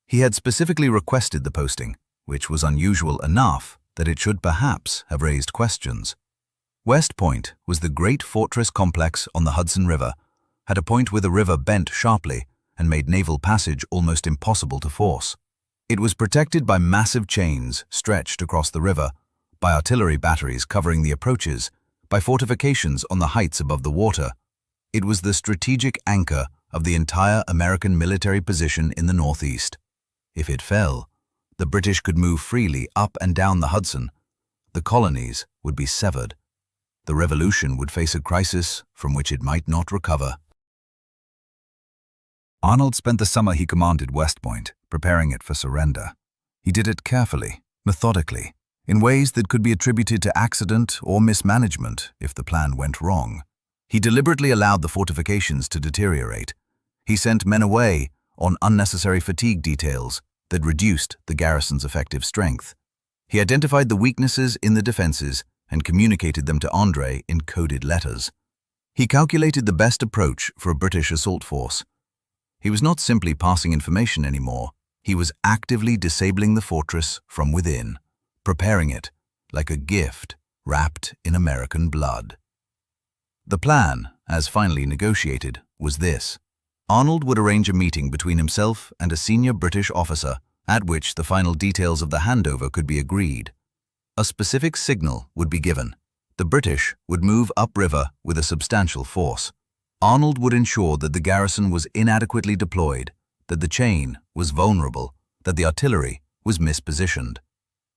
He had specifically requested the posting, which was unusual enough that it should perhaps have raised questions. West Point was the great fortress complex on the Hudson River, at a point where the river bent sharply and made naval passage almost impossible to force. It was protected by massive chains stretched across the river, by artillery batteries covering the approaches, by fortifications on the heights above the water. It was the strategic anchor of the entire American military position in the Northeast. If it fell, the British could move freely up and down the Hudson. The colonies would be severed. The Revolution would face a crisis from which it might not recover. Arnold spent the summer he commanded West Point, preparing it for surrender. He did it carefully, methodically, in ways that could be attributed to accident or mismanagement if the plan went wrong. He deliberately allowed the fortifications to deteriorate. He sent men away on unnecessary fatigue details that reduced the garrison's effective strength. He identified the weaknesses in the defenses and communicated them to Andre in coded letters. He calculated the best approach for a British assault force. He was not simply passing information anymore. He was actively disabling the fortress from within, preparing it like a gift wrapped in American blood. The plan, as finally negotiated, was this. Arnold would arrange a meeting between himself and a senior British officer, at which the final details of the handover could be agreed. A specific signal would be given. The British would move upriver with a substantial force. Arnold would ensure that the garrison was inadequately deployed, that the chain was vulnerable, that the artillery was mispositioned.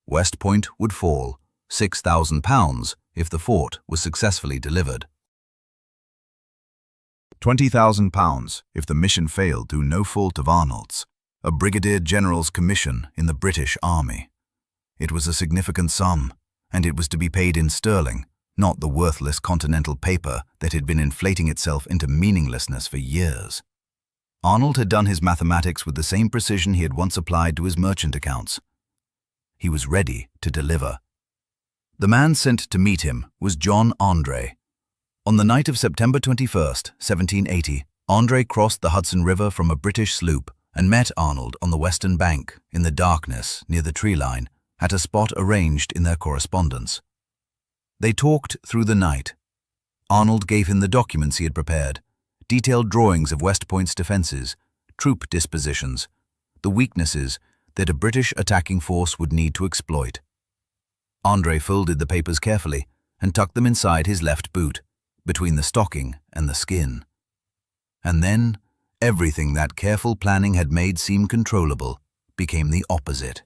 West Point would fall, £6,000 if the fort was successfully delivered. £20,000 if the mission failed through no fault of Arnold's, a brigadier general's commission in the British Army. It was a significant sum, and it was to be paid in sterling, not the worthless continental paper that had been inflating itself into meaninglessness for years. Arnold had done his mathematics with the same precision he had once applied to his merchant accounts. He was ready to deliver. The man sent to meet him was John Andre. On the night of September 21st, 1780, Andre crossed the Hudson River from a British sloop and met Arnold on the western bank, in the darkness near the tree line, at a spot arranged in their correspondence. They talked through the night. Arnold gave him the documents he had prepared, detailed drawings of West Point's defenses, troop dispositions, the weaknesses that a British attacking force would need to exploit. Andre folded the papers carefully and tucked them inside his left boot, between the stocking and the skin. And then, Everything that careful planning had made seem controllable became the opposite.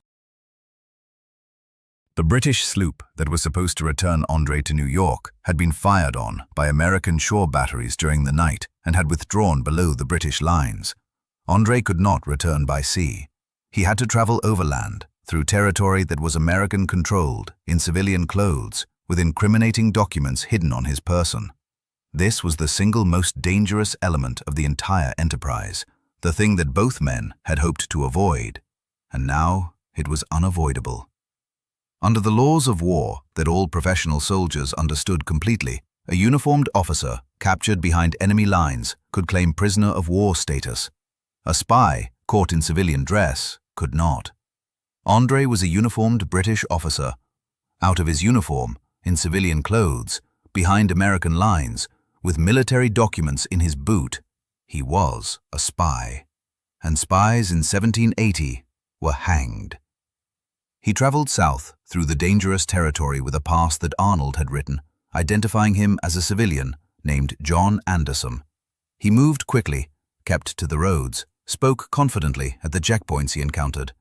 The British sloop that was supposed to return Andre to New York had been fired on by American shore batteries during the night and had withdrawn below the British lines. Andre could not return by sea. He had to travel overland, through territory that was American-controlled, in civilian clothes, with incriminating documents hidden on his person. This was the single most dangerous element of the entire enterprise, the thing that both men had hoped to avoid, and now it was unavoidable. Under the laws of war that all professional soldiers understood completely, a uniformed officer captured behind enemy lines could claim prisoner of war status. A spy caught in civilian dress could not. Andre was a uniformed British officer. Out of his uniform, in civilian clothes, behind American lines, with military documents in his boot, he was a spy. And spies in 1780 were hanged. He traveled south through the dangerous territory with a pass that Arnold had written, identifying him as a civilian named John Anderson. He moved quickly, kept to the roads, spoke confidently at the checkpoints he encountered.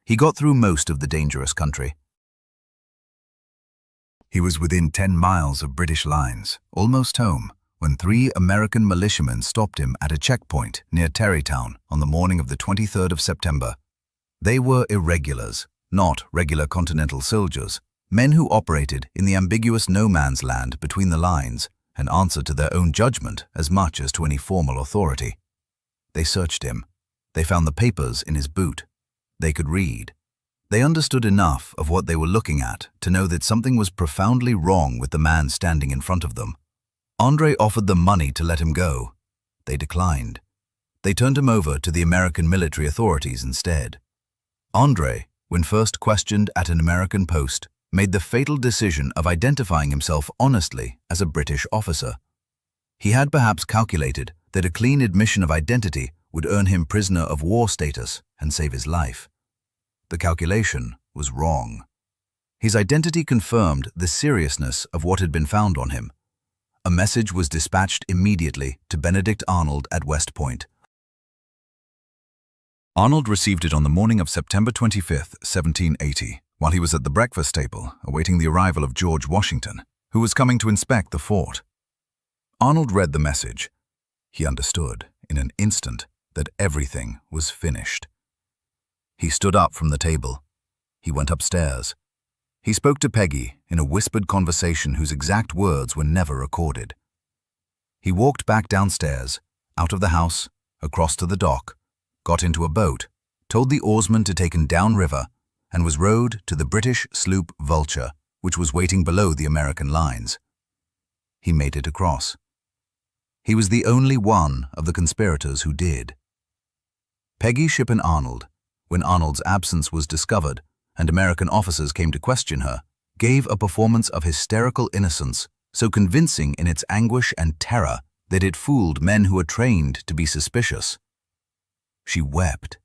He got through most of the dangerous country. He was within 10 miles of British lines, almost home, when 3 American militiamen stopped him at a checkpoint near Tarrytown on the morning of the 23rd of September. They were irregulars, not regular Continental soldiers, men who operated in the ambiguous no-man's land between the lines and answered to their own judgment as much as to any formal authority. They searched him. They found the papers in his boot. They could read. They understood enough of what they were looking at to know that something was profoundly wrong with the man standing in front of them. Andre offered them money to let him go. They declined. They turned him over to the American military authorities instead. Andre, when first questioned at an American post, made the fatal decision of identifying himself honestly as a British officer. He had perhaps calculated that a clean admission of identity would earn him prisoner of war status and save his life. The calculation was wrong. His identity confirmed the seriousness of what had been found on him. A message was dispatched immediately to Benedict Arnold at West Point. Arnold received it on the morning of September 25, 1780, while he was at the breakfast table awaiting the arrival of George Washington, who was coming to inspect the fort. Arnold read the message. He understood in an instant that everything was finished. He stood up from the table. He went upstairs. He spoke to Peggy in a whispered conversation whose exact words were never recorded. He walked back downstairs, out of the house, across to the dock, got into a boat, told the oarsman to take him downriver, and was rowed to the British sloop Vulture, which was waiting below the American lines. He made it across. He was the only one of the conspirators who did. Peggy Shippen Arnold, when Arnold's absence was discovered and American officers came to question her, gave a performance of hysterical innocence so convincing in its anguish and terror that it fooled men who were trained to be suspicious. She wept.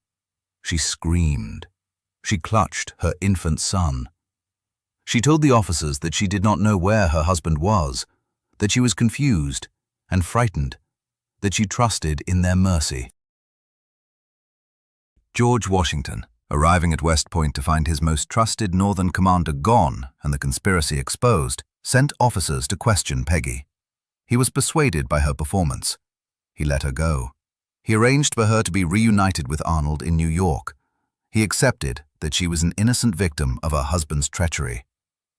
She screamed. She clutched her infant son. She told the officers that she did not know where her husband was, that she was confused and frightened, that she trusted in their mercy. George Washington, arriving at West Point to find his most trusted Northern commander gone and the conspiracy exposed, sent officers to question Peggy. He was persuaded by her performance. He let her go. He arranged for her to be reunited with Arnold in New York. He accepted that she was an innocent victim of her husband's treachery.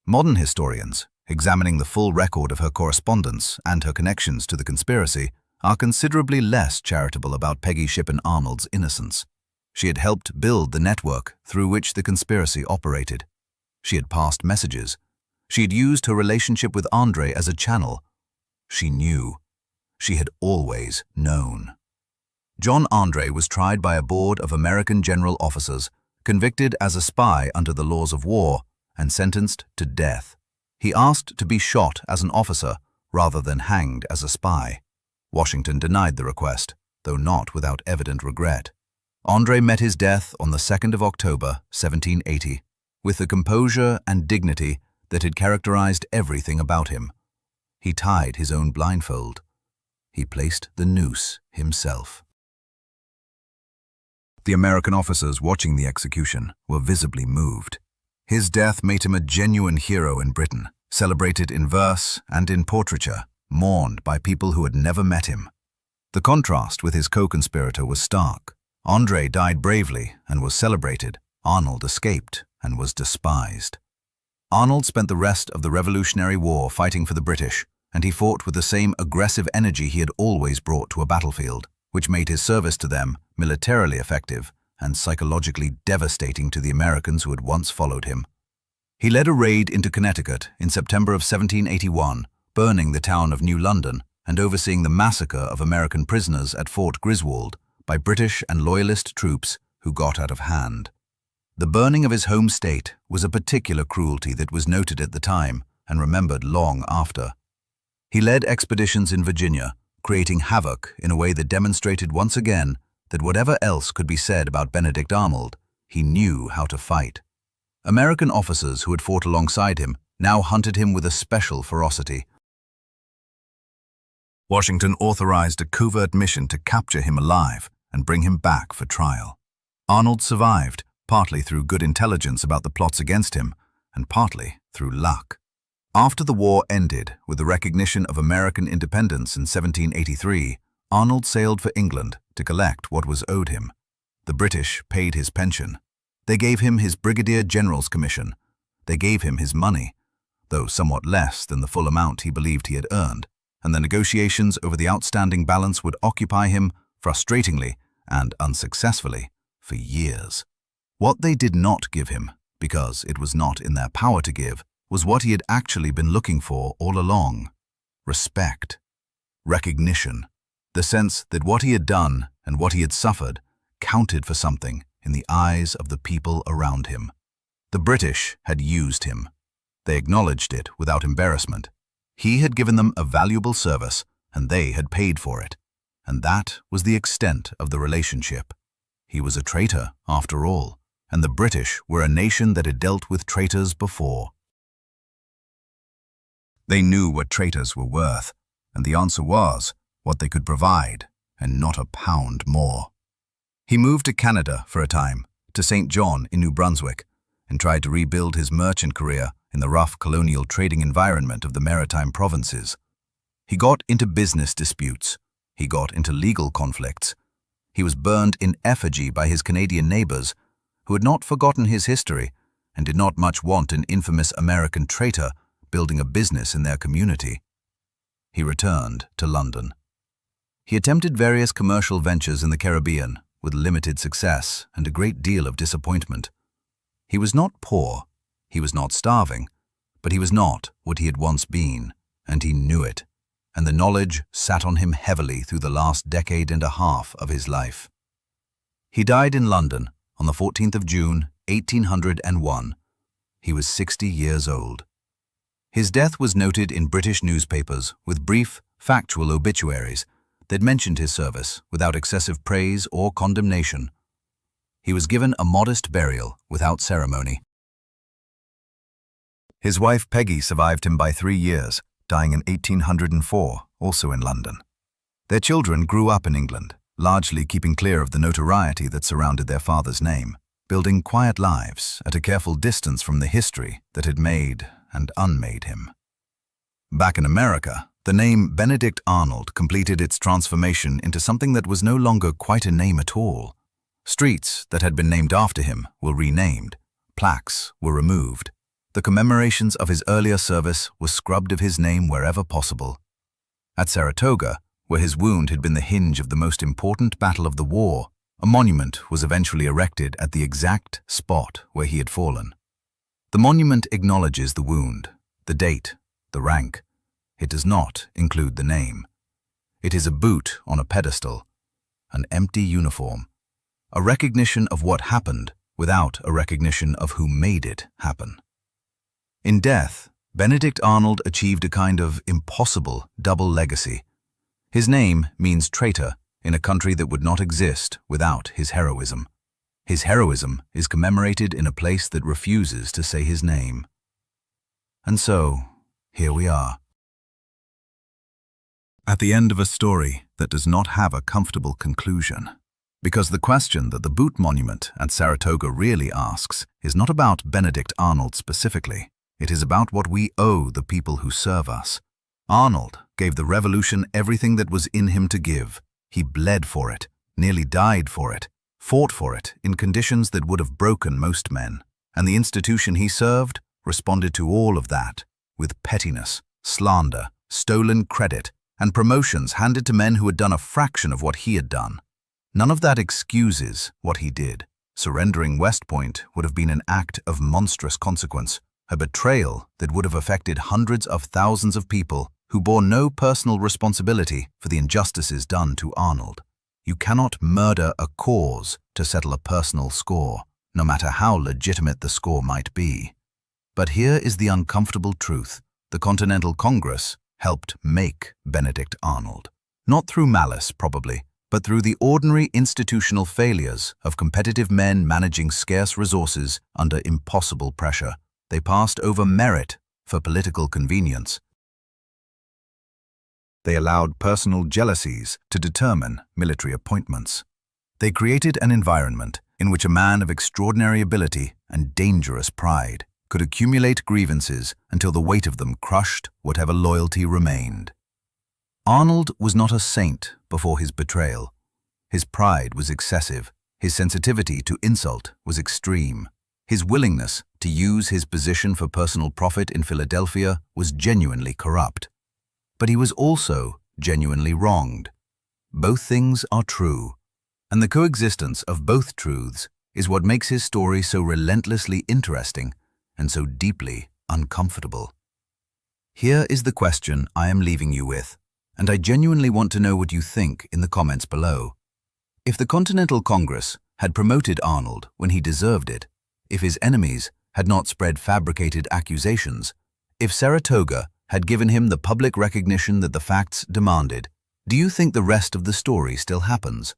Modern historians, examining the full record of her correspondence and her connections to the conspiracy, are considerably less charitable about Peggy Shippen Arnold's innocence. She had helped build the network through which the conspiracy operated. She had passed messages. She had used her relationship with Andre as a channel. She knew. She had always known. John Andre was tried by a board of American general officers, convicted as a spy under the laws of war, and sentenced to death. He asked to be shot as an officer rather than hanged as a spy. Washington denied the request, though not without evident regret. Andre met his death on the 2nd of October, 1780, with the composure and dignity that had characterized everything about him. He tied his own blindfold. He placed the noose himself. The American officers watching the execution were visibly moved. His death made him a genuine hero in Britain, celebrated in verse and in portraiture, mourned by people who had never met him. The contrast with his co-conspirator was stark. André died bravely and was celebrated. Arnold escaped and was despised. Arnold spent the rest of the Revolutionary War fighting for the British, and he fought with the same aggressive energy he had always brought to a battlefield, which made his service to them militarily effective and psychologically devastating to the Americans who had once followed him. He led a raid into Connecticut in September of 1781, burning the town of New London and overseeing the massacre of American prisoners at Fort Griswold by British and Loyalist troops who got out of hand. The burning of his home state was a particular cruelty that was noted at the time and remembered long after. He led expeditions in Virginia, creating havoc in a way that demonstrated once again that whatever else could be said about Benedict Arnold, he knew how to fight. American officers who had fought alongside him now hunted him with a special ferocity. Washington authorized a covert mission to capture him alive and bring him back for trial. Arnold survived, partly through good intelligence about the plots against him, and partly through luck. After the war ended with the recognition of American independence in 1783, Arnold sailed for England to collect what was owed him. The British paid his pension. They gave him his Brigadier General's commission. They gave him his money, though somewhat less than the full amount he believed he had earned, and the negotiations over the outstanding balance would occupy him, frustratingly and unsuccessfully, for years. What they did not give him, because it was not in their power to give, was what he had actually been looking for all along: respect, recognition, the sense that what he had done and what he had suffered counted for something in the eyes of the people around him. The British had used him. They acknowledged it without embarrassment. He had given them a valuable service, and they had paid for it. And that was the extent of the relationship. He was a traitor, after all, and the British were a nation that had dealt with traitors before. They knew what traitors were worth, and the answer was what they could provide, and not a pound more. He moved to Canada for a time, to St. John in New Brunswick, and tried to rebuild his merchant career in the rough colonial trading environment of the maritime provinces. He got into business disputes. He got into legal conflicts. He was burned in effigy by his Canadian neighbors, who had not forgotten his history and did not much want an infamous American traitor building a business in their community. He returned to London. He attempted various commercial ventures in the Caribbean with limited success and a great deal of disappointment. He was not poor, he was not starving, but he was not what he had once been, and he knew it, and the knowledge sat on him heavily through the last decade and a half of his life. He died in London on the 14th of June, 1801. He was 60 years old. His death was noted in British newspapers with brief, factual obituaries that mentioned his service without excessive praise or condemnation. He was given a modest burial without ceremony. His wife Peggy survived him by 3 years, dying in 1804, also in London. Their children grew up in England, largely keeping clear of the notoriety that surrounded their father's name, building quiet lives at a careful distance from the history that had made and unmade him. Back in America, the name Benedict Arnold completed its transformation into something that was no longer quite a name at all. Streets that had been named after him were renamed, plaques were removed. The commemorations of his earlier service were scrubbed of his name wherever possible. At Saratoga, where his wound had been the hinge of the most important battle of the war, a monument was eventually erected at the exact spot where he had fallen. The monument acknowledges the wound, the date, the rank. It does not include the name. It is a boot on a pedestal, an empty uniform, a recognition of what happened without a recognition of who made it happen. In death, Benedict Arnold achieved a kind of impossible double legacy. His name means traitor in a country that would not exist without his heroism. His heroism is commemorated in a place that refuses to say his name. And so, here we are. At the end of a story that does not have a comfortable conclusion. Because the question that the Boot Monument at Saratoga really asks is not about Benedict Arnold specifically. It is about what we owe the people who serve us. Arnold gave the revolution everything that was in him to give. He bled for it, nearly died for it, fought for it in conditions that would have broken most men. And the institution he served responded to all of that with pettiness, slander, stolen credit, and promotions handed to men who had done a fraction of what he had done. None of that excuses what he did. Surrendering West Point would have been an act of monstrous consequence, a betrayal that would have affected hundreds of thousands of people who bore no personal responsibility for the injustices done to Arnold. You cannot murder a cause to settle a personal score, no matter how legitimate the score might be. But here is the uncomfortable truth. The Continental Congress helped make Benedict Arnold. Not through malice, probably, but through the ordinary institutional failures of competitive men managing scarce resources under impossible pressure. They passed over merit for political convenience. They allowed personal jealousies to determine military appointments. They created an environment in which a man of extraordinary ability and dangerous pride could accumulate grievances until the weight of them crushed whatever loyalty remained. Arnold was not a saint before his betrayal. His pride was excessive. His sensitivity to insult was extreme. His willingness to use his position for personal profit in Philadelphia was genuinely corrupt. But he was also genuinely wronged. Both things are true, and the coexistence of both truths is what makes his story so relentlessly interesting and so deeply uncomfortable. Here is the question I am leaving you with, and I genuinely want to know what you think in the comments below. If the Continental Congress had promoted Arnold when he deserved it, if his enemies had not spread fabricated accusations, if Saratoga had given him the public recognition that the facts demanded, do you think the rest of the story still happens?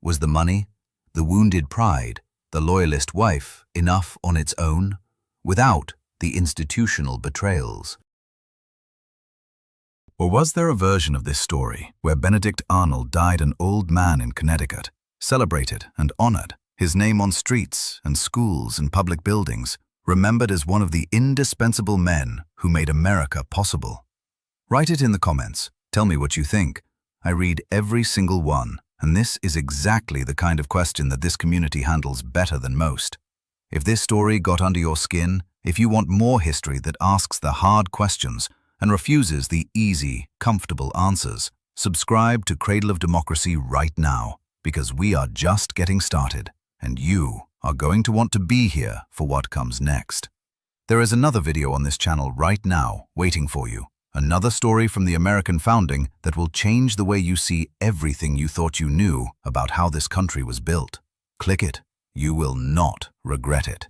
Was the money, the wounded pride, the loyalist wife enough on its own, without the institutional betrayals? Or was there a version of this story where Benedict Arnold died an old man in Connecticut, celebrated and honored, his name on streets and schools and public buildings, remembered as one of the indispensable men who made America possible? Write it in the comments. Tell me what you think. I read every single one, and this is exactly the kind of question that this community handles better than most. If this story got under your skin, if you want more history that asks the hard questions and refuses the easy, comfortable answers, subscribe to Cradle of Democracy right now, because we are just getting started, and you are going to want to be here for what comes next. There is another video on this channel right now waiting for you, another story from the American founding that will change the way you see everything you thought you knew about how this country was built. Click it. You will not regret it.